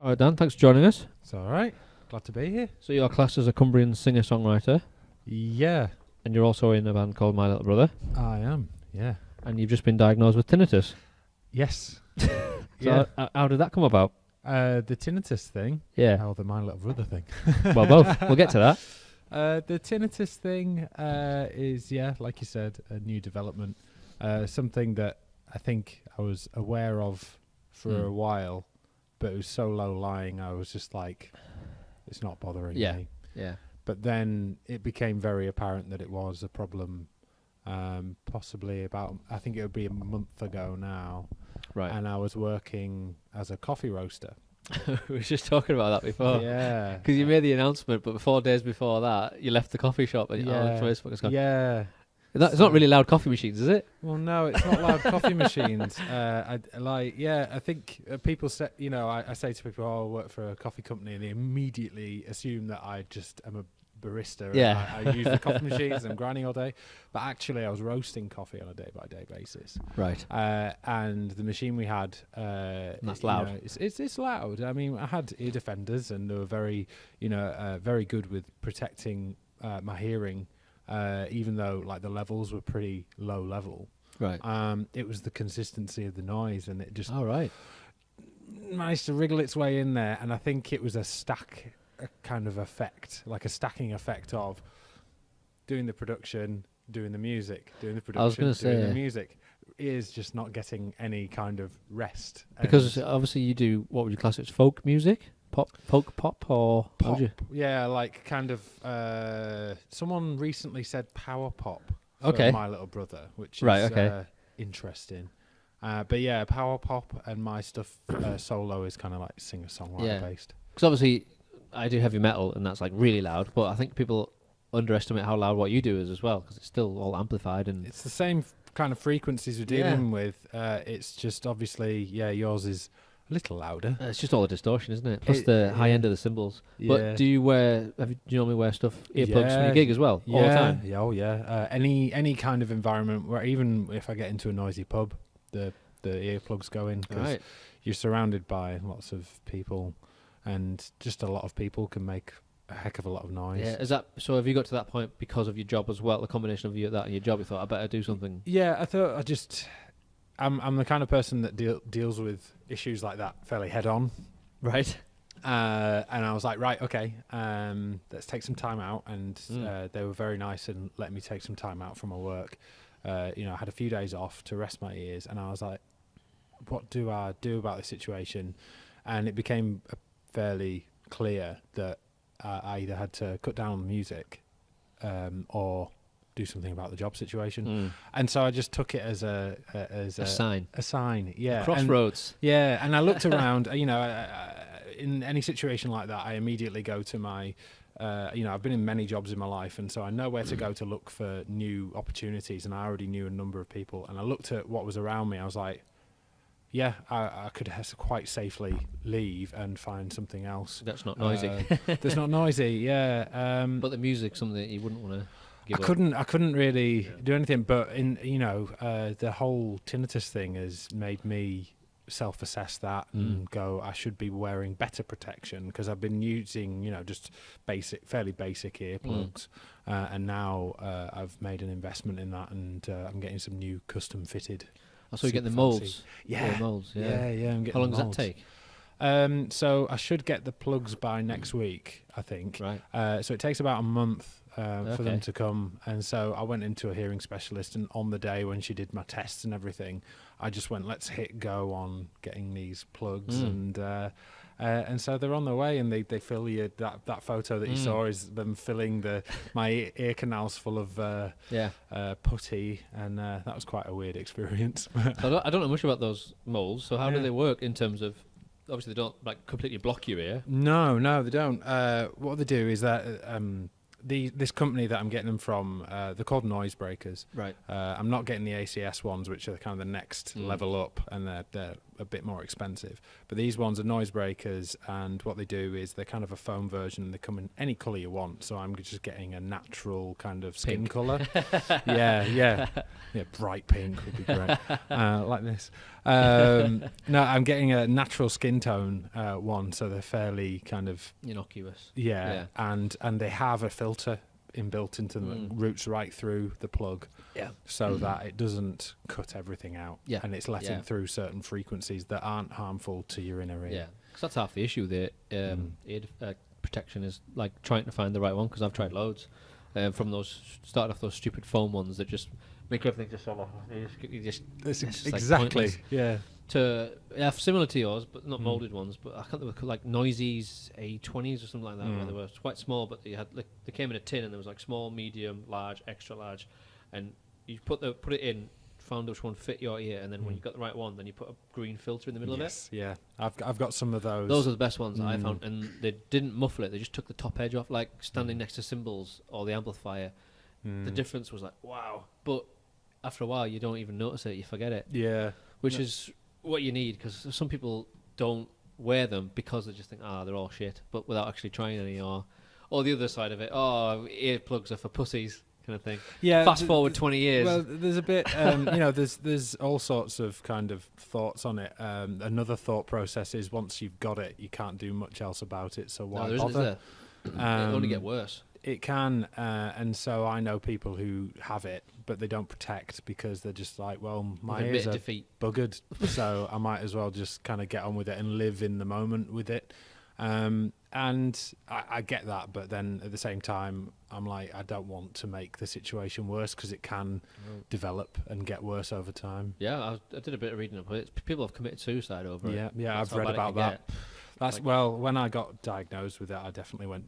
All right, Dan, thanks for joining us. It's all right. Glad to be here. So you're classed as a Cumbrian singer-songwriter, Yeah, and you're also in a band called My Little Brother, I am. Yeah. and you've just been diagnosed with tinnitus. Yes. So how did that come about? The tinnitus thing. Yeah, Oh, the My Little Brother thing. well, both. We'll get to that. The tinnitus thing is, like you said, a new development. Something that I think I was aware of for a while, but it was so low lying, I was just like, it's not bothering me. Yeah. But then it became very apparent that it was a problem. Possibly about, I think it would be a month ago now. Right. And I was working as a coffee roaster. We were just talking about that before. Yeah. Because you made the announcement, but 4 days before that, you left the coffee shop and on Facebook it's gone. Yeah. It's not really loud coffee machines, is it? Well, no, it's not loud coffee machines. I think people say, I say to people, I work for a coffee company, and they immediately assume that I just am a barista. Yeah. And I use the coffee machines and I'm grinding all day. But actually, I was roasting coffee on a day-by-day basis. Right. And the machine we had... that's loud. It's loud. I mean, I had ear defenders, and they were very, very good with protecting my hearing. Even though like the levels were pretty low level, Right. It was the consistency of the noise, and it just Managed to wriggle its way in there. And I think it was a kind of effect, like a stacking effect of doing the production, doing the music, doing the production, doing the music. Is just not getting any kind of rest. Because obviously you do, what would you class it as, folk music? Folk pop, or pop, yeah, like kind of. Someone recently said power pop. For My Little Brother, which is interesting. But yeah, power pop, and my stuff solo is kind of like singer-songwriter based. Because obviously I do heavy metal, and that's like really loud. But I think people underestimate how loud what you do is as well, because it's still all amplified, and it's the same kind of frequencies we're dealing with. It's just obviously, yours is a little louder. It's just all the distortion, isn't it? Plus the high end of the cymbals. Yeah. But do you normally wear stuff, earplugs when you gig as well? All the time? Yeah, oh yeah. Any kind of environment where, even if I get into a noisy pub, the earplugs go in, because you're surrounded by lots of people, and just a lot of people can make a heck of a lot of noise. Yeah, so have you got to that point because of your job as well, the combination of that and your job, you thought, I better do something? Yeah, I thought I'm the kind of person that deals with issues like that fairly head on. Right. And I was like, right, okay, let's take some time out. And they were very nice and let me take some time out from my work. I had a few days off to rest my ears, and I was like, what do I do about this situation? And it became fairly clear that I either had to cut down on the music or do something about the job situation. And so I just took it as a sign. A sign, yeah. Crossroads. And I looked around, in any situation like that, I immediately go to my, I've been in many jobs in my life, and so I know where to go to look for new opportunities, and I already knew a number of people, and I looked at what was around me. I was like, yeah, I could quite safely leave and find something else. That's not noisy. That's not noisy, yeah. But the music's something that you wouldn't want to give up. I couldn't really do anything, but the whole tinnitus thing has made me self-assess that and go, I should be wearing better protection, because I've been using, just fairly basic earplugs, and now I've made an investment in that, and I'm getting some new custom fitted. So you get the molds. Yeah. Molds. Yeah. I'm getting. How long does that take? So I should get the plugs by next week, I think. Right. So it takes about a month for them to come. And so I went into a hearing specialist, and on the day when she did my tests and everything, I just went, let's hit go on getting these plugs. And so they're on their way, and they fill you, that photo that you saw is them filling my ear canals full of putty, and that was quite a weird experience. So I don't know much about those molds. So how do they work in terms of, obviously they don't like completely block your ear? No, they don't. What they do is that this company that I'm getting them from, they're called Noise Breakers. Right. I'm not getting the ACS ones, which are kind of the next level up, and they're a bit more expensive. But these ones are noise breakers, and what they do is they're kind of a foam version, and they come in any colour you want. So I'm just getting a natural kind of skin colour. yeah, bright pink would be great, like this. No, I'm getting a natural skin tone one, so they're fairly kind of innocuous. Yeah, and they have a filter inbuilt into them that routes right through the plug, so that it doesn't cut everything out, and it's letting through certain frequencies that aren't harmful to your inner ear. Yeah, because that's half the issue. The ear protection is like trying to find the right one, because I've tried loads from those, started off those stupid foam ones that just make everything just sort of exactly to similar to yours, but not molded ones. But I can't. They were like Noesies A20s or something like that, where they were quite small, but they had they came in a tin, and there was like small, medium, large, extra large, and you put it in, found which one fit your ear, and then when you got the right one, then you put a green filter in the middle of it. Yeah, I've got some of those. Those are the best ones that I found, and they didn't muffle it. They just took the top edge off, like standing next to cymbals or the amplifier. The difference was like, wow. But after a while, you don't even notice it. You forget it. Yeah, which is what you need, because some people don't wear them because they just think, they're all shit, but without actually trying any, or the other side of it, earplugs are for pussies kind of thing. Yeah. Fast forward 20 years. Well, there's a bit, there's all sorts of kind of thoughts on it. Another thought process is once you've got it, you can't do much else about it. So why bother? It'll only get worse. It can, and so I know people who have it, but they don't protect because they're just like, well, my ears are buggered, so I might as well just kind of get on with it and live in the moment with it. And I get that, but then at the same time, I'm like, I don't want to make the situation worse, because it can develop and get worse over time. Yeah, I did a bit of reading up it. People have committed suicide over it. Yeah, I've read about that. That's well, when I got diagnosed with it, I definitely went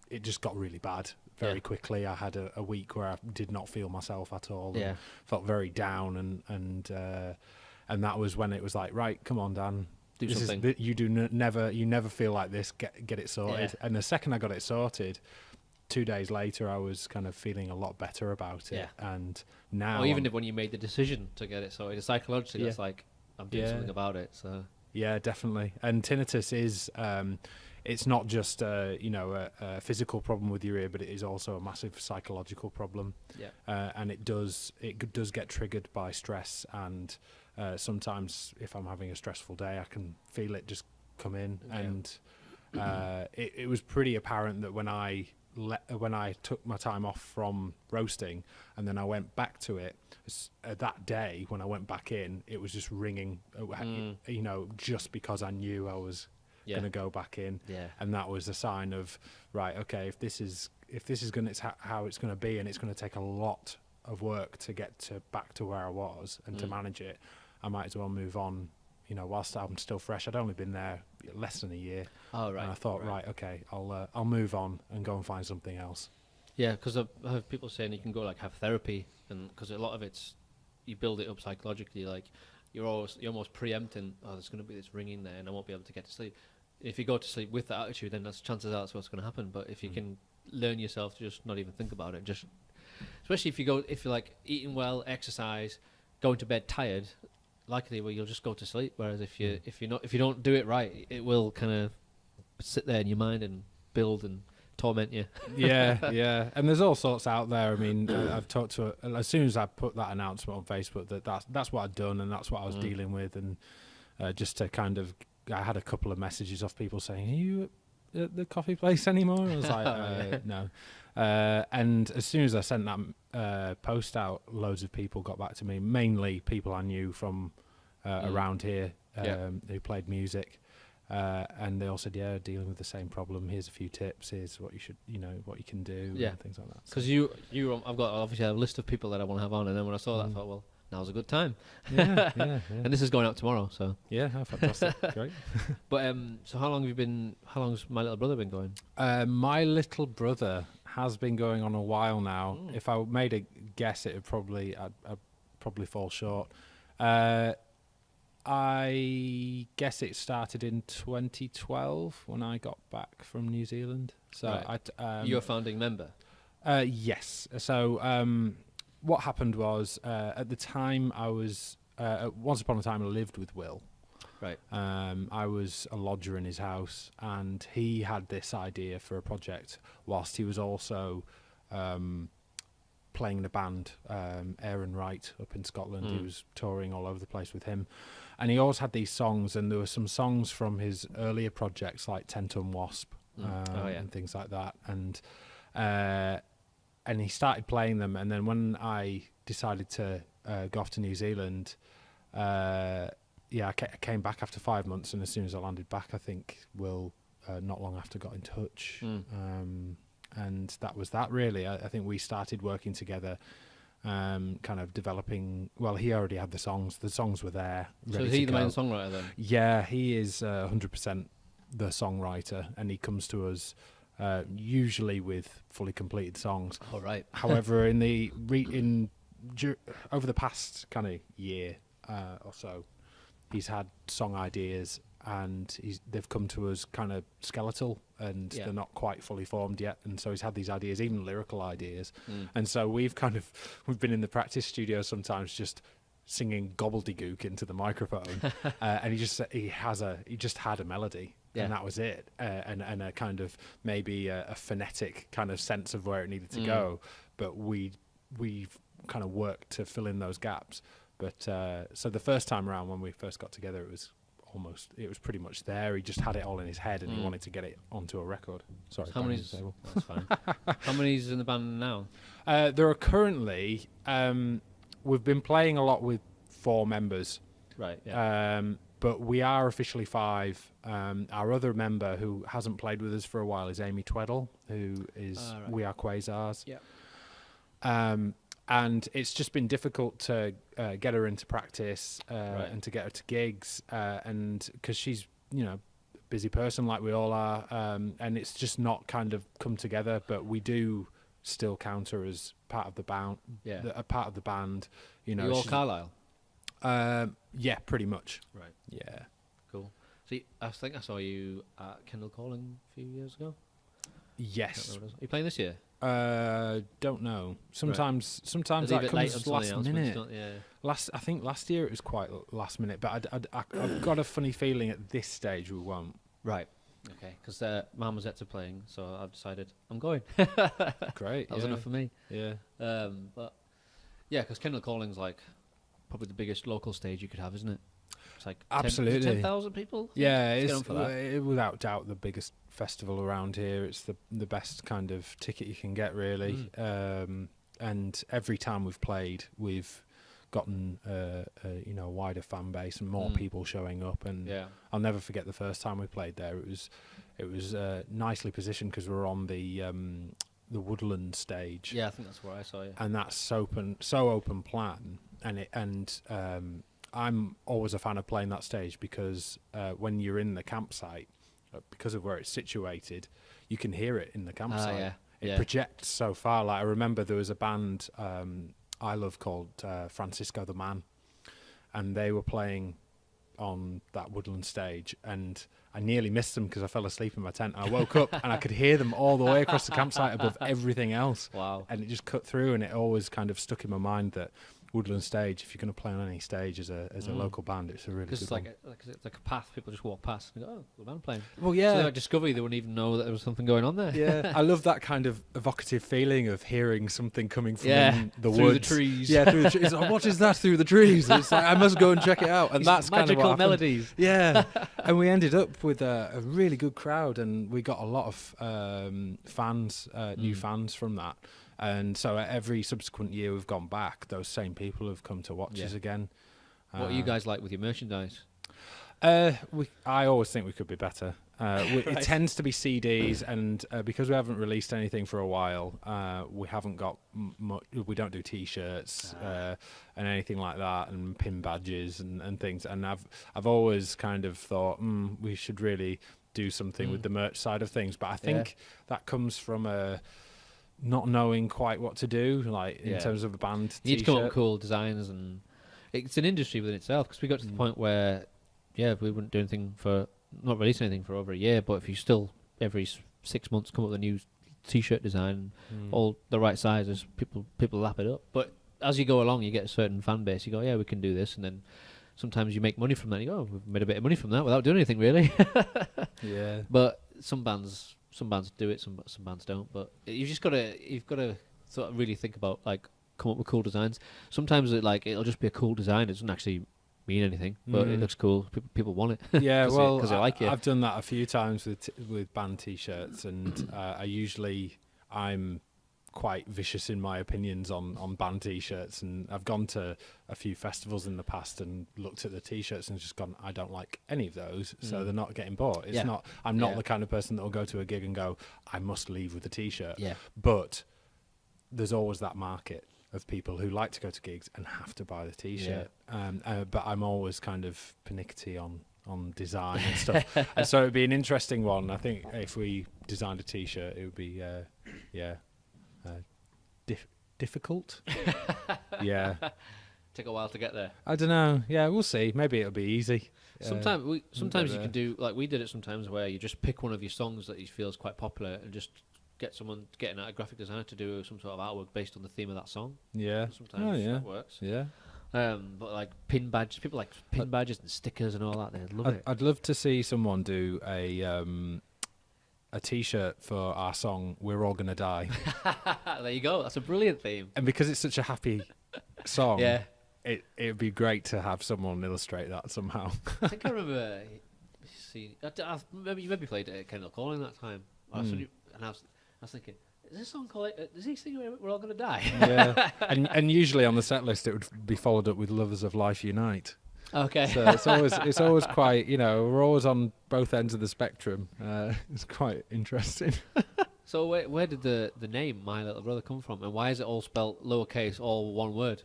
it just got really bad very quickly. I had a week where I did not feel myself at all. Yeah, felt very down, and that was when it was like, right, come on, Dan, do something. You never feel like this. Get it sorted. Yeah. And the second I got it sorted, 2 days later, I was kind of feeling a lot better about it. Yeah. And now, or even when you made the decision to get it sorted, psychologically, that's like, I'm doing something about it. So yeah, definitely. And tinnitus is. It's not just a physical problem with your ear, but it is also a massive psychological problem. Yeah. And it does get triggered by stress, and sometimes if I'm having a stressful day, I can feel it just come in. Yeah. And it was pretty apparent that when I took my time off from roasting and then I went back to it, that day when I went back in, it was just ringing. Just because I knew I was going to go back in, and that was a sign of, right, okay, if this is going, it's how it's going to be, and it's going to take a lot of work to get back to where I was and to manage it. I might as well move on. Whilst I'm still fresh, I'd only been there less than a year. Oh, right. And I thought, right, okay, I'll move on and go and find something else. Yeah, because I have people saying you can go have therapy, and because a lot of it's you build it up psychologically, like you're almost preempting, there's going to be this ringing there, and I won't be able to get to sleep. If you go to sleep with that attitude, then chances are that's what's going to happen. But if you can learn yourself to just not even think about it, just especially if you're like eating well, exercise, going to bed tired, likely you'll just go to sleep. Whereas if you don't do it right, it will kind of sit there in your mind and build and torment you. yeah. And there's all sorts out there. I mean, I've talked to as soon as I put that announcement on Facebook that's what I'd done, and that's what I was dealing with, and just to kind of. I had a couple of messages off people saying, "Are you at the coffee place anymore?" I was like, "No." And as soon as I sent that post out, loads of people got back to me. Mainly people I knew from around here who played music, and they all said, "Yeah, dealing with the same problem. Here's a few tips. Here's what you should, what you can do, and things like that." Because I've got obviously a list of people that I want to have on, and then when I saw that, I thought, well, now's a good time. Yeah. And this is going out tomorrow, so yeah, fantastic, great. But so how long's My Little Brother been going? My Little Brother has been going on a while now. If I made a guess, I'd probably fall short. I guess it started in 2012 when I got back from New Zealand. So you're a founding member? Yes. So what happened was at the time I was once upon a time I lived with Will. Right. I was a lodger in his house, and he had this idea for a project whilst he was also playing in a band, Aaron Wright up in Scotland. He was touring all over the place with him, and he always had these songs, and there were some songs from his earlier projects like 10 Ton Wasp and things like that, and he started playing them, and then when I decided to go off to New Zealand, I came back after 5 months, and as soon as I landed back, I think Will not long after got in touch, and that was that really. I think we started working together, kind of developing. Well, he already had the songs were there. So is he the main songwriter then? Yeah, he is 100% the songwriter, and he comes to us usually with fully completed songs. All right. However, over the past kind of year or so, he's had song ideas, and they've come to us kind of skeletal, and they're not quite fully formed yet. And so he's had these ideas, even lyrical ideas. And so we've been in the practice studio sometimes just singing gobbledygook into the microphone, and he just had a melody, and that was it, and a kind of maybe a phonetic kind of sense of where it needed to go. But we've kind of worked to fill in those gaps. But so the first time around when we first got together, it was pretty much there. He just had it all in his head, and he wanted to get it onto a record. Sorry, how many's the table? That's fine. How many's in the band now? There are currently we've been playing a lot with 4 members, right? Yeah. But we are officially 5. Our other member who hasn't played with us for a while is Amy Tweddle, who is We Are Quasars. Yeah. And it's just been difficult to get her into practice and to get her to gigs, and because she's a busy person like we all are, and it's just not kind of come together. But we do still count her as part of the band. Yeah, a part of the band. You all Carlisle. Yeah, pretty much. Right. Yeah. Cool. So I think I saw you at Kendall Calling a few years ago. Yes. Are you playing this year? Don't know. Sometimes that comes last minute. I think last year it was quite last minute, but I've got a funny feeling at this stage we won't. Right. Okay. Because Marmoset's are playing, so I've decided I'm going. Great. That was enough for me. Yeah. But yeah, because Kendall Calling's like probably the biggest local stage you could have, isn't it? It's like absolutely 10,000 people. Yeah, it's without doubt the biggest festival around here. It's the best kind of ticket you can get, really. And every time we've played, we've gotten a wider fan base and more people showing up. And I'll never forget the first time we played there. It was nicely positioned because we were on the Woodland stage. Yeah, I think that's where I saw you. And that's so open plan, and I'm always a fan of playing that stage because when you're in the campsite, because of where it's situated, you can hear it in the campsite. It projects so far. Like I remember there was a band I love called Francisco the Man, and they were playing on that Woodland stage, and I nearly missed them because I fell asleep in my tent. I woke up and I could hear them all the way across the campsite above everything else. Wow. And it just cut through, and it always kind of stuck in my mind that Woodland stage, if you're going to play on any stage as a local band, it's a really good one. It's like a path. People just walk past and go, oh, the band playing. Well, yeah. So like Discovery, they wouldn't even know that there was something going on there. Yeah. I love that kind of evocative feeling of hearing something coming from the through woods. The trees. Yeah, through the trees. Like, what is that through the trees? It's like, I must go and check it out. And that's kind of magical melodies. Yeah. And we ended up with a really good crowd, and we got a lot of fans, new fans from that. And so every subsequent year we've gone back, those same people have come to watch us again. What are you guys like with your merchandise? I always think we could be better. It tends to be CDs, and because we haven't released anything for a while, we haven't got much. We don't do T-shirts and anything like that, and pin badges and things. And I've always kind of thought we should really do something with the merch side of things. But I think that comes from not knowing quite what to do, like in terms of a band T-shirt. You need to come up with cool designs, and it's an industry within itself, because we got to the point where we wouldn't do anything not release anything for over a year, but if you still every 6 months come up with a new T-shirt design, all the right sizes, people lap it up. But as you go along, you get a certain fan base. You go, yeah, we can do this, and then sometimes you make money from that. And you go, oh, we've made a bit of money from that without doing anything really. Yeah. But some bands do it, some bands don't. But you've got to sort of really think about like come up with cool designs. Sometimes it'll just be a cool design. It doesn't actually mean anything, but it looks cool. People want it. Yeah, because they like it. I've done that a few times with band T-shirts, and I'm quite vicious in my opinions on band T-shirts, and I've gone to a few festivals in the past and looked at the T-shirts and just gone, I don't like any of those, so they're not getting bought. It's not. I'm not the kind of person that will go to a gig and go, I must leave with a T-shirt. Yeah. But there's always that market of people who like to go to gigs and have to buy the T-shirt. But I'm always kind of pernickety on design and stuff. And so it'd be an interesting one. I think if we designed a T-shirt, it would be difficult. Yeah. Take a while to get there. I don't know. Yeah, we'll see. Maybe it'll be easy. Sometimes you can do like we did it sometimes, where you just pick one of your songs that you feel is quite popular and just get a graphic designer to do some sort of artwork based on the theme of that song. Yeah. Sometimes that works. Yeah. But like pin badges, people like pin badges and stickers and all that. They love it. I'd love to see someone do a T-shirt for our song "We're All Gonna Die." There you go. That's a brilliant theme. And because it's such a happy song, yeah, it would be great to have someone illustrate that somehow. I think I remember seeing. You maybe played it at Kendall Calling that time. And I was thinking, is this song called? Is he singing "We're All Gonna Die"? Yeah, and usually on the set list it would be followed up with "Lovers of Life Unite." Okay. So it's always quite, we're always on both ends of the spectrum. It's quite interesting. So where did the name My Little Brother come from, and why is it all spelled lowercase, all one word?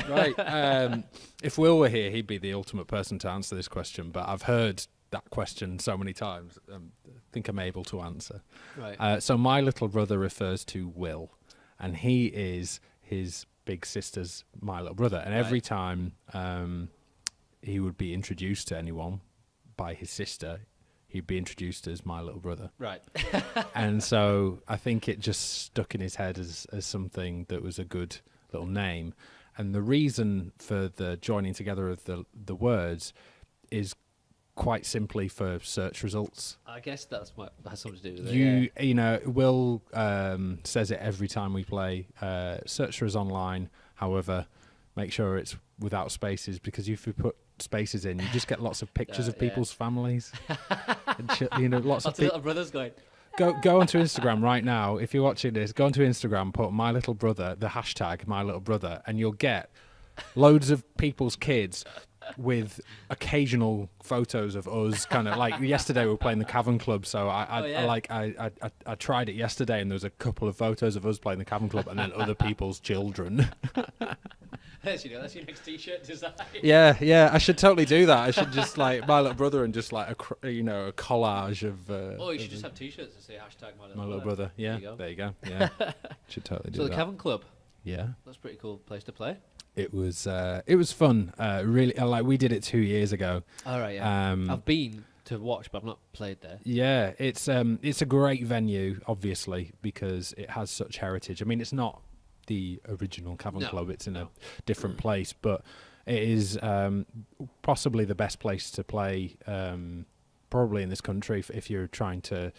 Right. If Will were here, he'd be the ultimate person to answer this question. But I've heard that question so many times. I think I'm able to answer. Right. So My Little Brother refers to Will, and he is his big sister's My Little Brother. And every time he would be introduced to anyone by his sister, he'd be introduced as My Little Brother. Right. And so I think it just stuck in his head as something that was a good little name. And the reason for the joining together of the words is quite simply for search results. I guess that has something to do with it. Will says it every time we play. Search for us online. However, make sure it's without spaces, because if you put spaces in, you just get lots of pictures of people's families. And lots of little brothers going. Go onto Instagram right now. If you're watching this, go onto Instagram, put My Little Brother, the hashtag My Little Brother, and you'll get loads of people's kids with occasional photos of us. Kind of like yesterday we were playing the Cavern Club, so I tried it yesterday, and there was a couple of photos of us playing the Cavern Club, and then other people's children. That's your next T-shirt design. Yeah, I should totally do that. I should just like My Little Brother and just like a collage of. You should just have T-shirts that say hashtag My Little Brother. Yeah, there you go. Yeah, should totally do that. So the Cavern Club. Yeah, that's a pretty cool place to play. It was fun. Really, like we did it 2 years ago. All right, yeah. I've been to watch, but I've not played there. Yeah, it's a great venue, obviously, because it has such heritage. I mean, it's not the original Cavern Club; it's in a different place, but it is possibly the best place to play, probably in this country, if you're trying to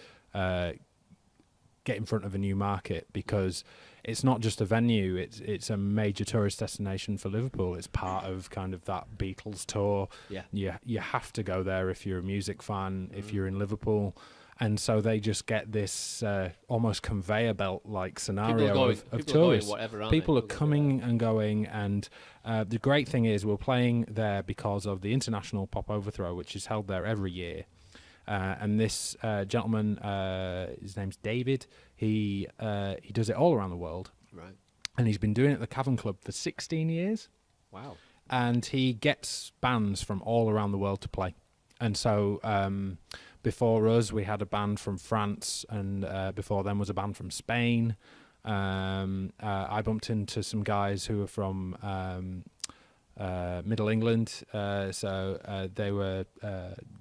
get in front of a new market, because it's not just a venue, it's a major tourist destination for Liverpool. It's part of kind of that Beatles tour. Yeah. You have to go there if you're a music fan, if you're in Liverpool. And so they just get this almost conveyor belt like scenario of tourists. People are coming and going, and the great thing is we're playing there because of the International Pop Overthrow, which is held there every year. And this gentleman, his name's David, he does it all around the world. Right. And he's been doing it at the Cavern Club for 16 years. Wow. And he gets bands from all around the world to play. And so before us, we had a band from France, and before them was a band from Spain. I bumped into some guys who were from Middle England, so they were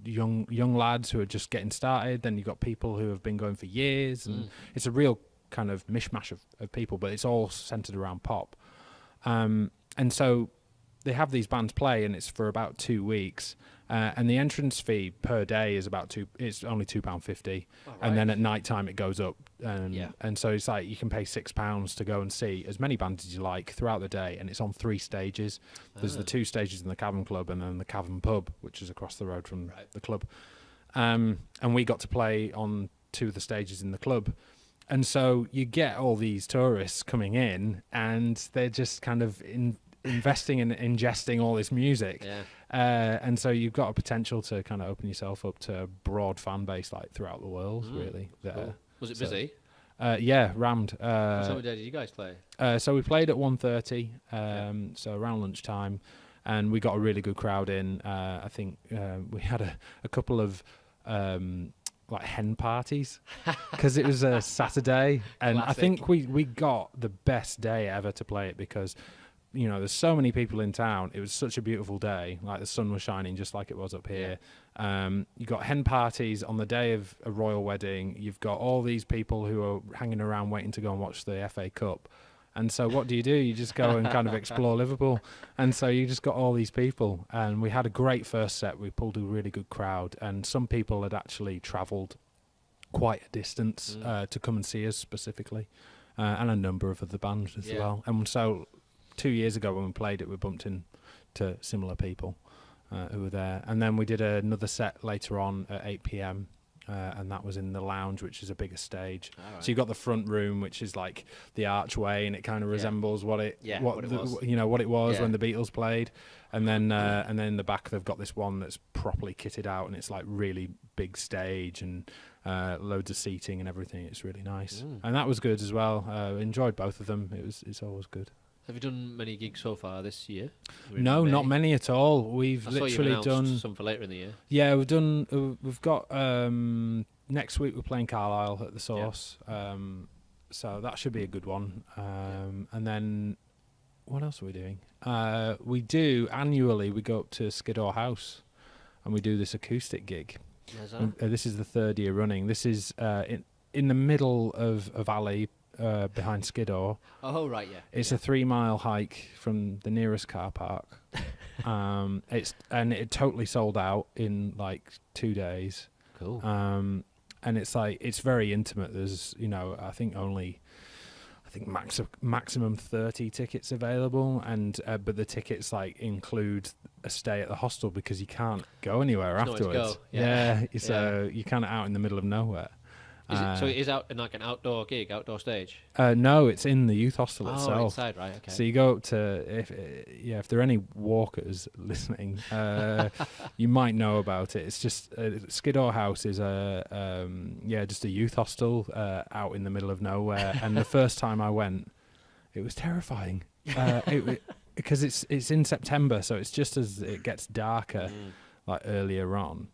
young lads who are just getting started. Then you've got people who have been going for years, and it's a real kind of mishmash of people, but it's all centered around pop. And so they have these bands play, and it's for about 2 weeks. And the entrance fee per day is it's only £2.50. Oh, And then right. at night time it goes up. And so it's like you can pay £6 to go and see as many bands as you like throughout the day. And it's on 3 stages. There's the 2 stages in the Cavern Club and then the Cavern Pub, which is across the road from the club. And we got to play on 2 of the stages in the club. And so you get all these tourists coming in and they're just kind of investing and ingesting all this music. And so you've got a potential to kind of open yourself up to a broad fan base like throughout the world, really. Cool. Was it busy? Yeah, rammed. What time of day did you guys play? So we played at 1:30, so around lunchtime, and we got a really good crowd in. I think we had a couple of like hen parties because it was a Saturday, and I think we got the best day ever to play it because there's so many people in town. It was such a beautiful day, like the sun was shining just like it was up here. You got hen parties on the day of a royal wedding. You've got all these people who are hanging around waiting to go and watch the FA Cup. And so what do? You just go and kind of explore Liverpool. And so you just got all these people. And we had a great first set. We pulled a really good crowd. And some people had actually travelled quite a distance to come and see us specifically. And a number of other bands as well. And so 2 years ago when we played it, we bumped into similar people who were there. And then we did another set later on at 8 p.m. And that was in the lounge, which is a bigger stage. Right. So you've got the front room, which is like the archway, and it kind of resembles what it was when the Beatles played. And then in the back they've got this one that's properly kitted out, and it's like really big stage and loads of seating and everything. It's really nice, and that was good as well. Enjoyed both of them. It's always good. Have you done many gigs so far this year? No, not many at all. We've literally done some for later in the year. Yeah, we've done. We've got next week we're playing Carlisle at the Source, so that should be a good one. And then what else are we doing? We do annually. We go up to Skiddaw House, and we do this acoustic gig. This is the 3rd year running. This is in the middle of a valley. Behind Skiddaw. Oh right, yeah. It's a 3-mile hike from the nearest car park. It totally sold out in like 2 days. Cool. And it's very intimate. There's I think maximum 30 tickets available, and but the tickets like include a stay at the hostel because you can't go anywhere afterwards. So you're kind of out in the middle of nowhere. So it is out in like an outdoor gig, outdoor stage? No, it's in the youth hostel itself. Oh, inside, right, okay. So you go up to, if there are any walkers listening, you might know about it. It's just, Skiddaw House is just a youth hostel out in the middle of nowhere. And the first time I went, it was terrifying. Because it's in September, so it's just as it gets darker, like earlier on.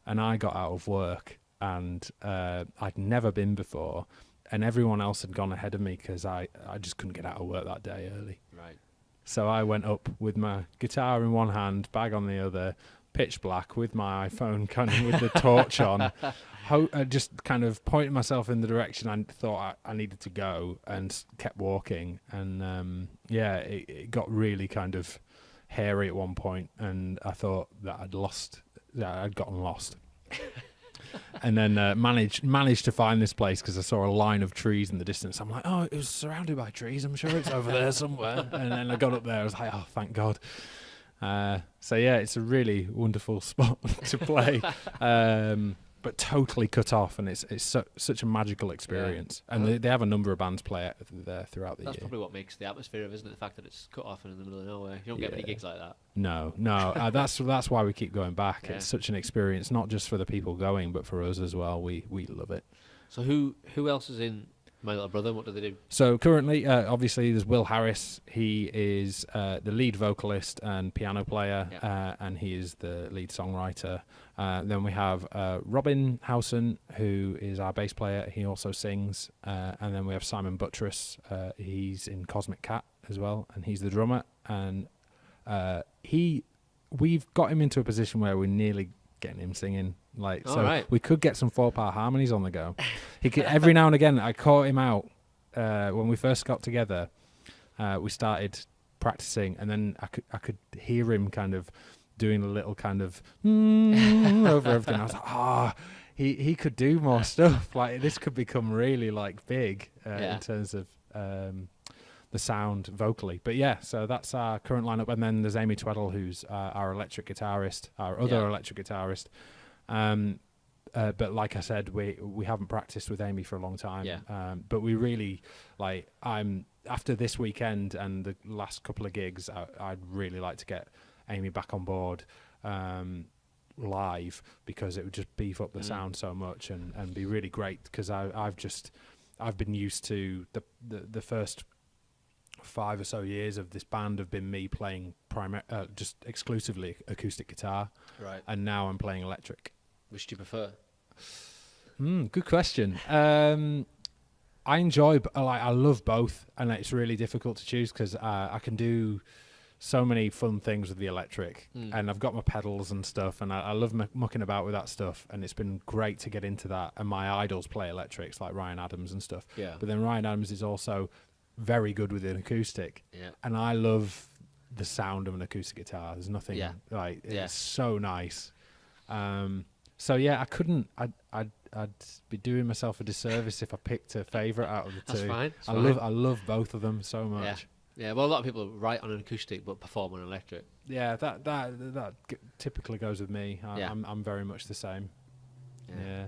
And I got out of work. And I'd never been before, and everyone else had gone ahead of me because I just couldn't get out of work that day early. Right. So I went up with my guitar in one hand, bag on the other, pitch black with my iPhone kind of with the torch on, just kind of pointing myself in the direction I thought I needed to go, and kept walking. And it got really kind of hairy at one point, and I thought that I'd gotten lost. And then managed to find this place because I saw a line of trees in the distance. I'm like, oh, it was surrounded by trees. I'm sure it's over there somewhere. And then I got up there. I was like, oh, thank God. It's a really wonderful spot to play, but totally cut off. And it's such a magical experience. Yeah. And they have a number of bands play there throughout the year. That's probably what makes the atmosphere of, isn't it? The fact that it's cut off and in the middle of nowhere. You don't get many gigs like that. No. That's why we keep going back. Yeah. It's such an experience, not just for the people going, but for us as well. We love it. So who else is in My Little Brother? What do they do? So currently, obviously, there's Will Harris. He is the lead vocalist and piano player, and he is the lead songwriter. Then we have Robin Howson, who is our bass player. He also sings. And then we have Simon Buttress. He's in Cosmic Cat as well, and he's the drummer. And we've got him into a position where we're nearly getting him singing. We could get some 4-part harmonies on the go. He could, every now and again, I caught him out when we first got together. We started practicing, and then I could hear him kind of doing a little kind of over everything. I was like, he could do more stuff. Like this could become really like big in terms of the sound vocally. But yeah, so that's our current lineup, and then there's Amy Tweddle, who's our electric guitarist, our other electric guitarist. But like I said, we haven't practiced with Amy for a long time. Yeah. But we really after this weekend and the last couple of gigs, I'd really like to get Amy back on board live, because it would just beef up the sound so much and be really great. Because I've been used to the first 5 or so years of this band have been me playing just exclusively acoustic guitar, right? And now I'm playing electric. Which do you prefer? Good question. I enjoy, I love both, and it's really difficult to choose because I can do so many fun things with the electric, and I've got my pedals and stuff, and I love mucking about with that stuff, and it's been great to get into that. And my idols play electrics like Ryan Adams and stuff. Yeah. But then Ryan Adams is also very good with an acoustic, and I love the sound of an acoustic guitar. There's nothing like it's so nice. So yeah, I couldn't. I'd be doing myself a disservice if I picked a favourite out of the two. That's fine. I love both of them so much. Yeah. Well, a lot of people write on an acoustic but perform on electric. Yeah, that typically goes with me. I'm very much the same. Yeah.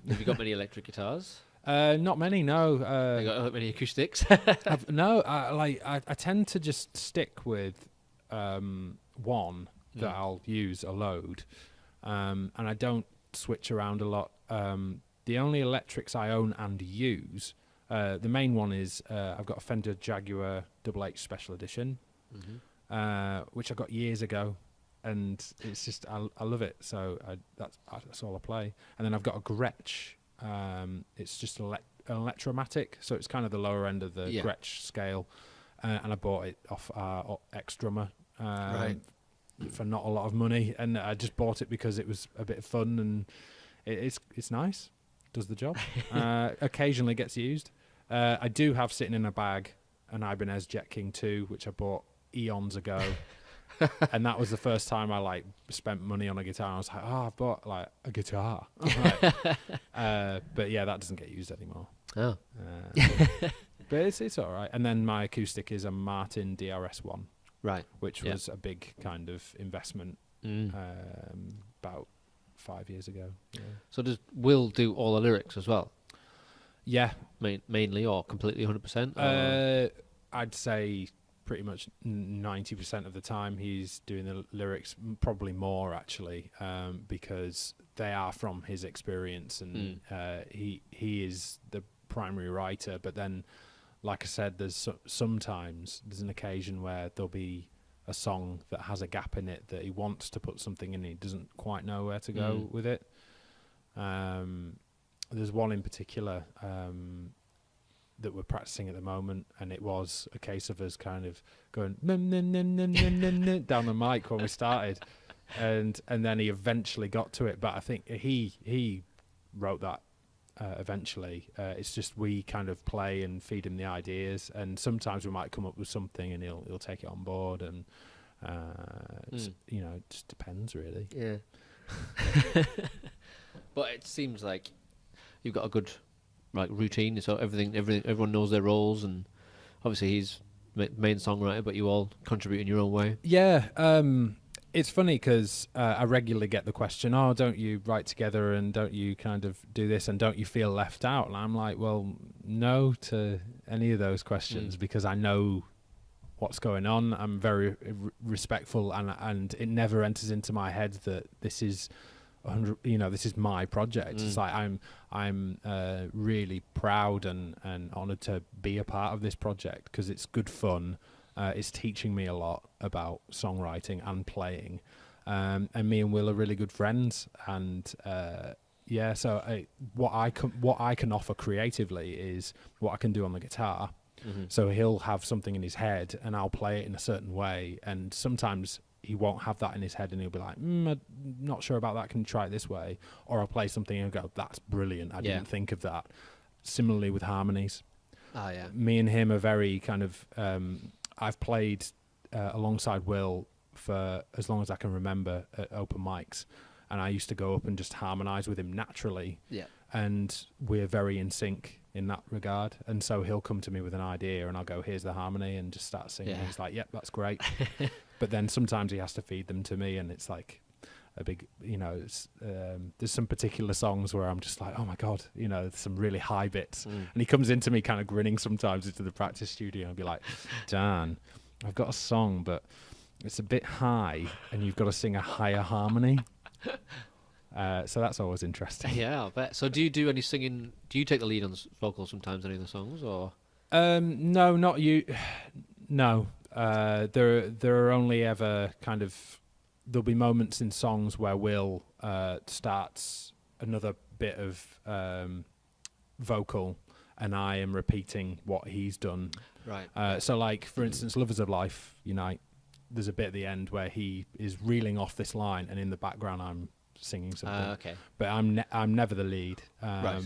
Have you got many electric guitars? Not many, no. Have you got many acoustics? No, I tend to just stick with one that I'll use a load, and I don't switch around a lot. The only electrics I own and use, the main one is I've got a Fender Jaguar Double H Special Edition, which I got years ago, and it's just I love it. So that's all I play. And then I've got a Gretsch. It's just an Electromatic, so it's kind of the lower end of the Gretsch scale, and I bought it off our ex-drummer for not a lot of money, and I just bought it because it was a bit of fun, and it's nice, does the job. Occasionally gets used. I do have sitting in a bag an Ibanez Jet King 2, which I bought eons ago. And that was the first time I spent money on a guitar. I was like, I've bought a guitar. But yeah, that doesn't get used anymore. Oh. But it's all right. And then my acoustic is a Martin DRS-1, right? Which was a big kind of investment about 5 years ago. Yeah. So does Will do all the lyrics as well? Yeah, mainly or completely 100%? I'd say pretty much 90% of the time he's doing the lyrics, probably more actually, because they are from his experience, and he is the primary writer. But then, like I said, there's sometimes there's an occasion where there'll be a song that has a gap in it that he wants to put something in, and he doesn't quite know where to go with it. There's one in particular that we're practicing at the moment, and it was a case of us kind of going down the mic when we started, and then he eventually got to it. But I think he wrote that eventually. It's just we kind of play and feed him the ideas, and sometimes we might come up with something and he'll take it on board, and it just depends really. Yeah. But it seems like you've got a good routine, so everyone knows their roles, and obviously he's main songwriter, but you all contribute in your own way. Yeah, it's funny because I regularly get the question, oh, don't you write together, and don't you kind of do this, and don't you feel left out? And I'm like, well, no to any of those questions, because I know what's going on. I'm very respectful, and it never enters into my head that this is this is my project. It's like I'm really proud and honoured to be a part of this project, because it's good fun. It's teaching me a lot about songwriting and playing, and me and Will are really good friends. And so what I can offer creatively is what I can do on the guitar. So he'll have something in his head, and I'll play it in a certain way, and sometimes he won't have that in his head, and he'll be like, I'm not sure about that, can you try it this way? Or I'll play something and go, that's brilliant, I didn't think of that. Similarly with harmonies. Me and him are very kind of I've played alongside Will for as long as I can remember at open mics, and I used to go up and just harmonise with him naturally. Yeah. And we're very in sync in that regard. And so he'll come to me with an idea, and I'll go, "Here's the harmony," and just start singing. Yeah. He's like, "Yep, that's great." But then sometimes he has to feed them to me, and it's like a big, there's some particular songs where I'm just like, oh my God, there's some really high bits. And he comes into me kind of grinning sometimes into the practice studio and be like, "Dan, I've got a song, but it's a bit high and you've got to sing a higher harmony." So that's always interesting. Yeah, I bet. So do you do any singing? Do you take the lead on vocals sometimes in any of the songs, or? No, not you. No, there are only ever kind of, there'll be moments in songs where Will starts another bit of vocal, and I am repeating what he's done. Right. So, like for instance, "Lovers of Life Unite." There's a bit at the end where he is reeling off this line, and in the background I'm singing something. Okay. But I'm never the lead. Right.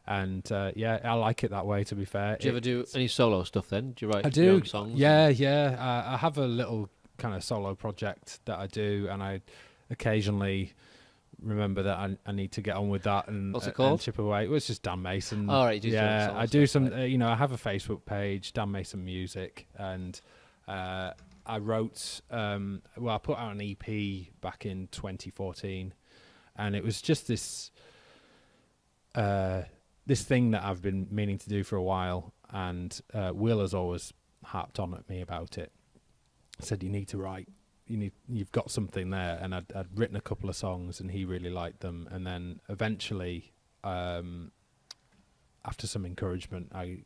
And yeah, I like it that way. To be fair, Do you ever do any solo stuff then? Do you write I your do. own songs? Yeah. I have a little kind of solo project that I do, and I occasionally remember that I need to get on with that and What's it called? And chip away. Well, it's just Dan Mason. Oh, right, you do yeah, solo I do stuff, some. right. I have a Facebook page, Dan Mason Music, and I wrote. I put out an EP back in 2014, and it was just this thing that I've been meaning to do for a while, and Will has always harped on at me about it. Said, "You need to write. You've got something there." And I'd written a couple of songs, and he really liked them. And then eventually, after some encouragement, I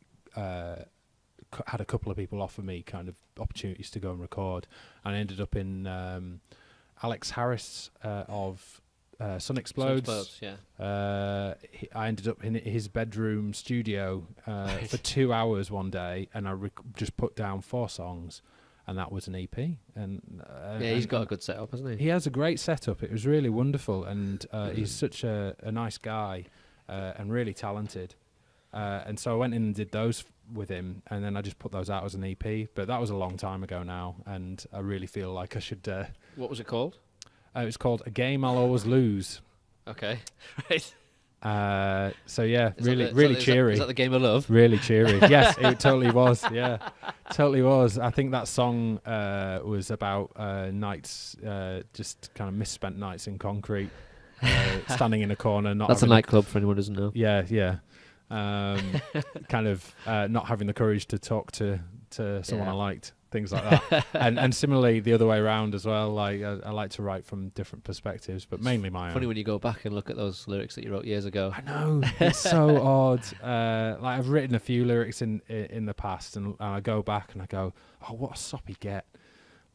had a couple of people offer me kind of opportunities to go and record, and I ended up in Alex Harris of Sun Explodes. Yeah. I ended up in his bedroom studio for 2 hours one day, and I just put down 4 songs, and that was an EP. And He's got a good setup, hasn't he? He has a great setup. It was really wonderful, and he's such a nice guy and really talented. And so I went in and did those with him, and then I just put those out as an EP. But that was a long time ago now, and I really feel like I should. What was it called? It was called "A Game I'll Always Lose." Okay, right. So yeah, Is really cheery. Is that the game of love? Really cheery. Yes, it totally was. Yeah, totally was. I think that song was about nights, just kind of misspent nights in concrete, standing in a corner. That's a nightclub for anyone who doesn't know. Yeah. Kind of not having the courage to talk to someone I liked, things like that. and similarly the other way around as well. Like I like to write from different perspectives, but mainly my Funny own. when you go back and look at those lyrics that you wrote years ago. I know, it's so odd. Like I've written a few lyrics in the past, and I go back and I go, "Oh, what a soppy get."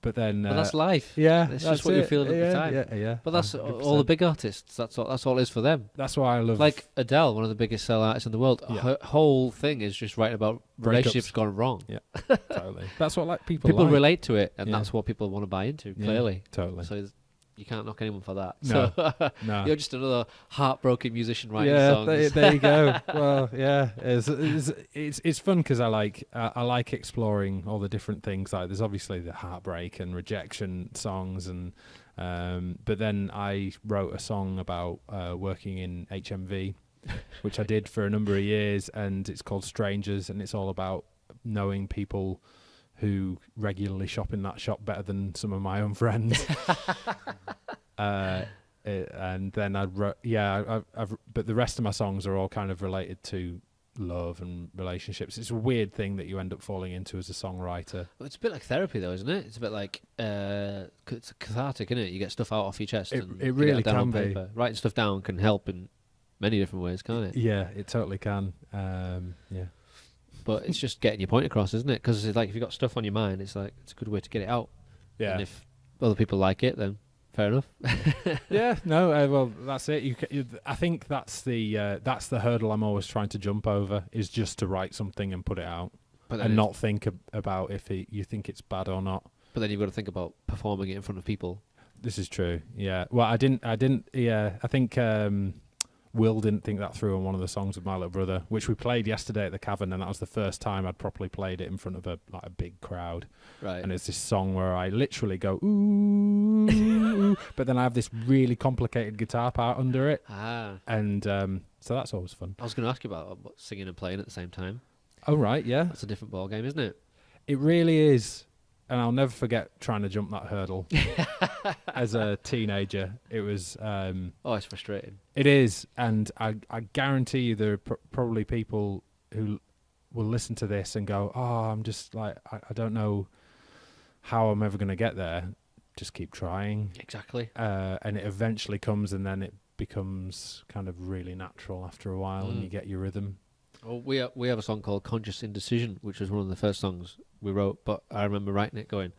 But then that's life. Yeah, It's that's just what you're it. feeling at the time. Yeah. But that's 100%. all the big artists. That's all it is for them. That's why I love. Like Adele, one of the biggest sell artists in the world. Yeah. Her whole thing is just writing about relationships Breakups. gone wrong. Yeah, totally. That's what people People like. relate to it, and Yeah. that's what people want to buy into. Yeah, Clearly, totally. So you can't knock anyone for that. No, So no. you're just another heartbroken musician writing Yeah, songs. there you go. Well, yeah, it's fun because I like exploring all the different things. Like there's obviously the heartbreak and rejection songs, and but then I wrote a song about working in HMV, which I did for a number of years, and it's called Strangers, and it's all about knowing people who regularly shop in that shop better than some of my own friends. And then I wrote, but the rest of my songs are all kind of related to love and relationships. It's a weird thing that you end up falling into as a songwriter. Well, it's a bit like therapy, though, isn't it? It's a bit like it's cathartic, isn't it? You get stuff out off your chest. It and you really get it down can on be. paper. Writing stuff down can help in many different ways, can't it? Yeah, it totally can. Yeah. But it's just getting your point across, isn't it? Because it's like if you've got stuff on your mind, it's like it's a good way to get it out. Yeah. And if other people like it, then fair enough. Yeah. No. Well, that's it. I think that's the hurdle I'm always trying to jump over, is just to write something and put it out, But and not think about if you think it's bad or not. But then you've got to think about performing it in front of people. This is true. Yeah. Well, I didn't. Yeah. I think Will didn't think that through on one of the songs of My Little Brother, which we played yesterday at the Cavern, and that was the first time I'd properly played it in front of a big crowd. Right. And it's this song where I literally go ooh, but then I have this really complicated guitar part under it, and so that's always fun. I was going to ask you about singing and playing at the same time. Oh right, yeah. That's a different ball game, isn't it? It really is. And I'll never forget trying to jump that hurdle as a teenager. It was... it's frustrating. It is. And I guarantee you there are probably people who will listen to this and go, I'm just like, I don't know how I'm ever going to get there. Just keep trying. Exactly. And it eventually comes, and then it becomes kind of really natural after a while, and you get your rhythm. Well, we have a song called Conscious Indecision, which was one of the first songs we wrote, but I remember writing it going,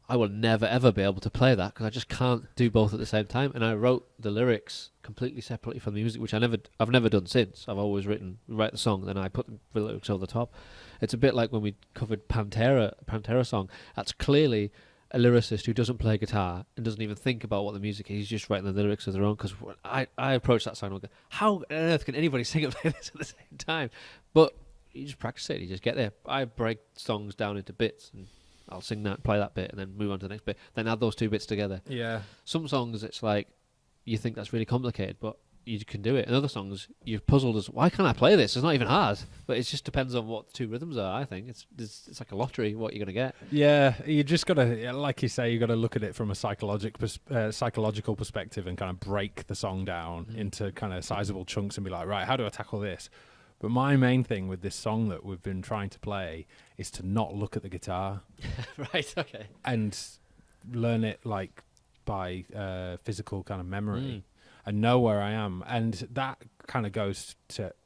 I will never ever be able to play that because I just can't do both at the same time. And I wrote the lyrics completely separately from the music, which I've never done since. I've always write the song, then I put the lyrics over the top. It's a bit like when we covered Pantera song. That's clearly a lyricist who doesn't play guitar and doesn't even think about what the music is. He's just writing the lyrics of their own. Because I approach that song and go, how on earth can anybody sing and play this at the same time? But you just practice it. You just get there. I break songs down into bits, and I'll sing that, play that bit, and then move on to the next bit. Then add those two bits together. Yeah. Some songs, it's like you think that's really complicated, but you can do it. And other songs, you're puzzled as, why can't I play this? It's not even hard. But it just depends on what the two rhythms are, I think. It's like a lottery, what you're going to get. Yeah, you just got to, like you say, you got to look at it from a psychological perspective and kind of break the song down into kind of sizable chunks and be like, right, how do I tackle this? But my main thing with this song that we've been trying to play is to not look at the guitar. Right, okay. And learn it like by physical kind of memory. And know where I am, and that kind of goes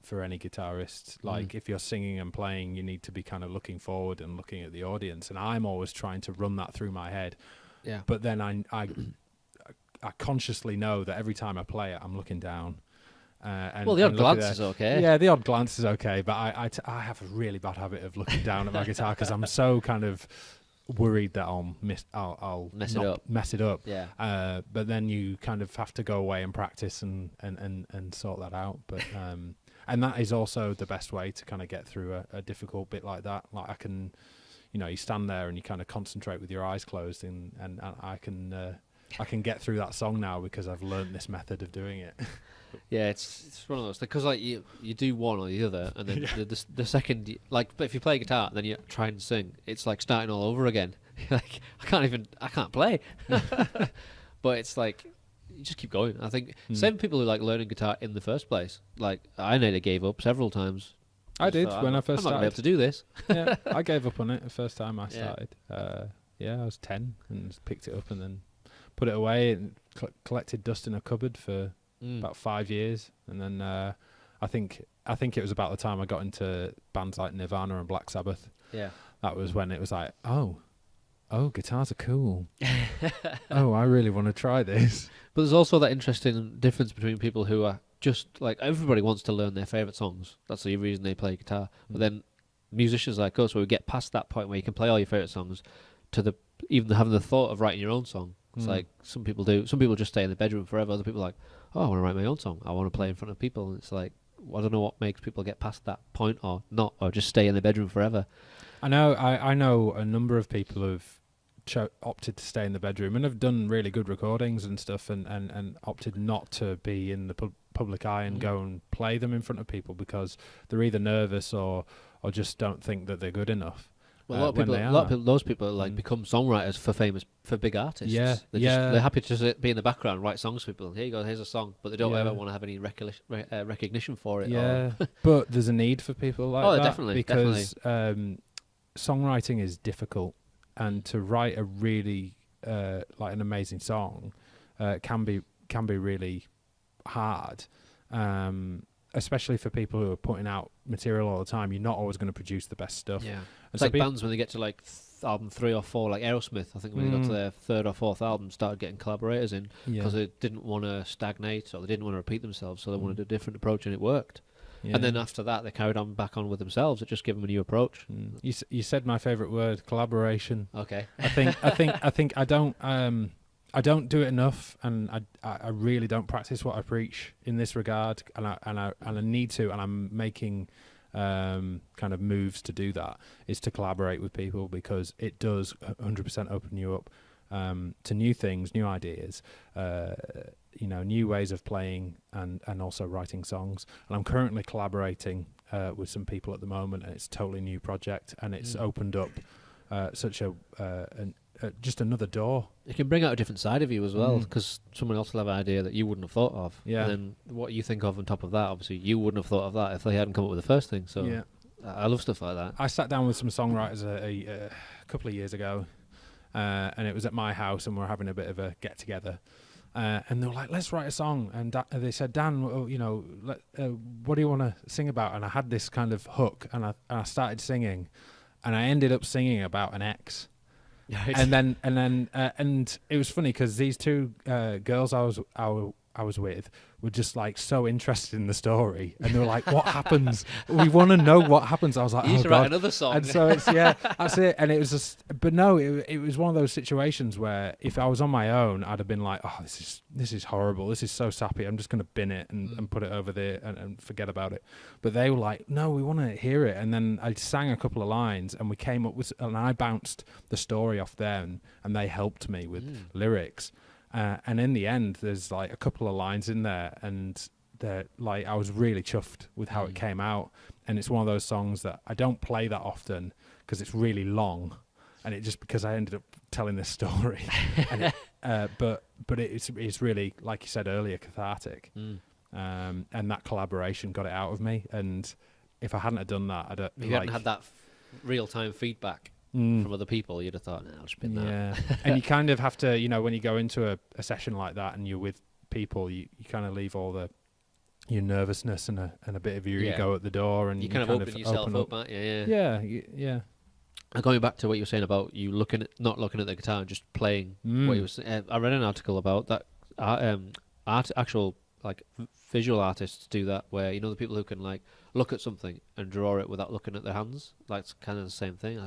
for any guitarist. Like if you're singing and playing, you need to be kind of looking forward and looking at the audience. And I'm always trying to run that through my head. Yeah. But then I consciously know that every time I play it, I'm looking down. Well, the odd glance is okay. Yeah, the odd glance is okay. But I have a really bad habit of looking down at my guitar because I'm so kind of worried that I'll mess it up. Yeah. But then you kind of have to go away and practice and sort that out. But and that is also the best way to kind of get through a difficult bit like that. Like I can, you stand there and you kind of concentrate with your eyes closed, and I can get through that song now because I've learned this method of doing it. Yeah, it's one of those, because like you do one or the other, and then the second, like if you play guitar and then you try and sing, it's like starting all over again. Like I can't play. But it's like you just keep going. I think same people who like learning guitar in the first place. Like I nearly gave up several times. I did when I first started. I'm not going to be able to do this. Yeah, I gave up on it the first time I started. I was 10 and picked it up and then put it away and collected dust in a cupboard for about 5 years, and then I think it was about the time I got into bands like Nirvana and Black Sabbath. Yeah, that was when it was like, oh, guitars are cool. Oh, I really want to try this. But there's also that interesting difference between people who are just like, everybody wants to learn their favourite songs. That's the reason they play guitar. But then musicians like us, where we get past that point where you can play all your favourite songs, to even having the thought of writing your own song. It's like some people do. Some people just stay in the bedroom forever. Other people are like, I want to write my own song. I want to play in front of people. And it's like, I don't know what makes people get past that point or not, or just stay in the bedroom forever. I know a number of people who've opted to stay in the bedroom and have done really good recordings and stuff, and opted not to be in the public eye and go and play them in front of people because they're either nervous or just don't think that they're good enough. Well, a lot of people, those people like become songwriters for big artists. Yeah, they're happy to just be in the background, write songs for people. Here you go, here's a song, but they don't ever want to have any recognition for it. Yeah, but there's a need for people like that. Definitely, because songwriting is difficult, and to write a really like an amazing song can be really hard. Especially for people who are putting out material all the time, you're not always going to produce the best stuff. Yeah, it's like bands when they get to like album 3 or 4, like Aerosmith. I think when they got to their 3rd or 4th album, started getting collaborators in because they didn't want to stagnate or they didn't want to repeat themselves, so they wanted a different approach, and it worked. Yeah. And then after that, they carried on back on with themselves. It just gave them a new approach. You said my favourite word, collaboration. Okay. I think I don't. I don't do it enough, and I really don't practice what I preach in this regard, and I need to, and I'm making kind of moves to do that, is to collaborate with people, because it does 100% open you up to new things, new ideas, new ways of playing and also writing songs. And I'm currently collaborating with some people at the moment, and it's a totally new project, and it's opened up such just another door. It can bring out a different side of you as well, because someone else will have an idea that you wouldn't have thought of. Yeah. And then what you think of on top of that, obviously, you wouldn't have thought of that if they hadn't come up with the first thing. So Yeah. I love stuff like that. I sat down with some songwriters a couple of years ago, and it was at my house, and we were having a bit of a get-together. And they were like, let's write a song. And they said, Dan, what do you want to sing about? And I had this kind of hook, and I started singing, and I ended up singing about an ex. Right. And then it was funny because these two girls I was with were just like so interested in the story, and they were like, "What happens? We want to know what happens." I was like, You "Oh should write God!" another song. And so it's that's it. And it was just, but no, it was one of those situations where if I was on my own, I'd have been like, "Oh, this is horrible. This is so sappy. I'm just going to bin it and put it over there and forget about it." But they were like, "No, we want to hear it." And then I sang a couple of lines, and we came up with, and I bounced the story off them, and they helped me with lyrics. And in the end, there's like a couple of lines in there, and like I was really chuffed with how it came out. And it's one of those songs that I don't play that often because it's really long, and it just because I ended up telling this story. And but it's really, like you said earlier, cathartic. And that collaboration got it out of me. And if I hadn't have done that, if you hadn't had that real-time feedback from other people, you'd have thought, I'll just bin that. Yeah. And you kind of have to, when you go into a session like that and you're with people, you kind of leave all your nervousness and a bit of your ego at the door, and you kind of open yourself up, aren't you? Yeah. And going back to what you were saying about you not looking at the guitar and just playing what you were saying, I read an article about that actual like visual artists do that, where the people who can like look at something and draw it without looking at their hands, like it's kind of the same thing.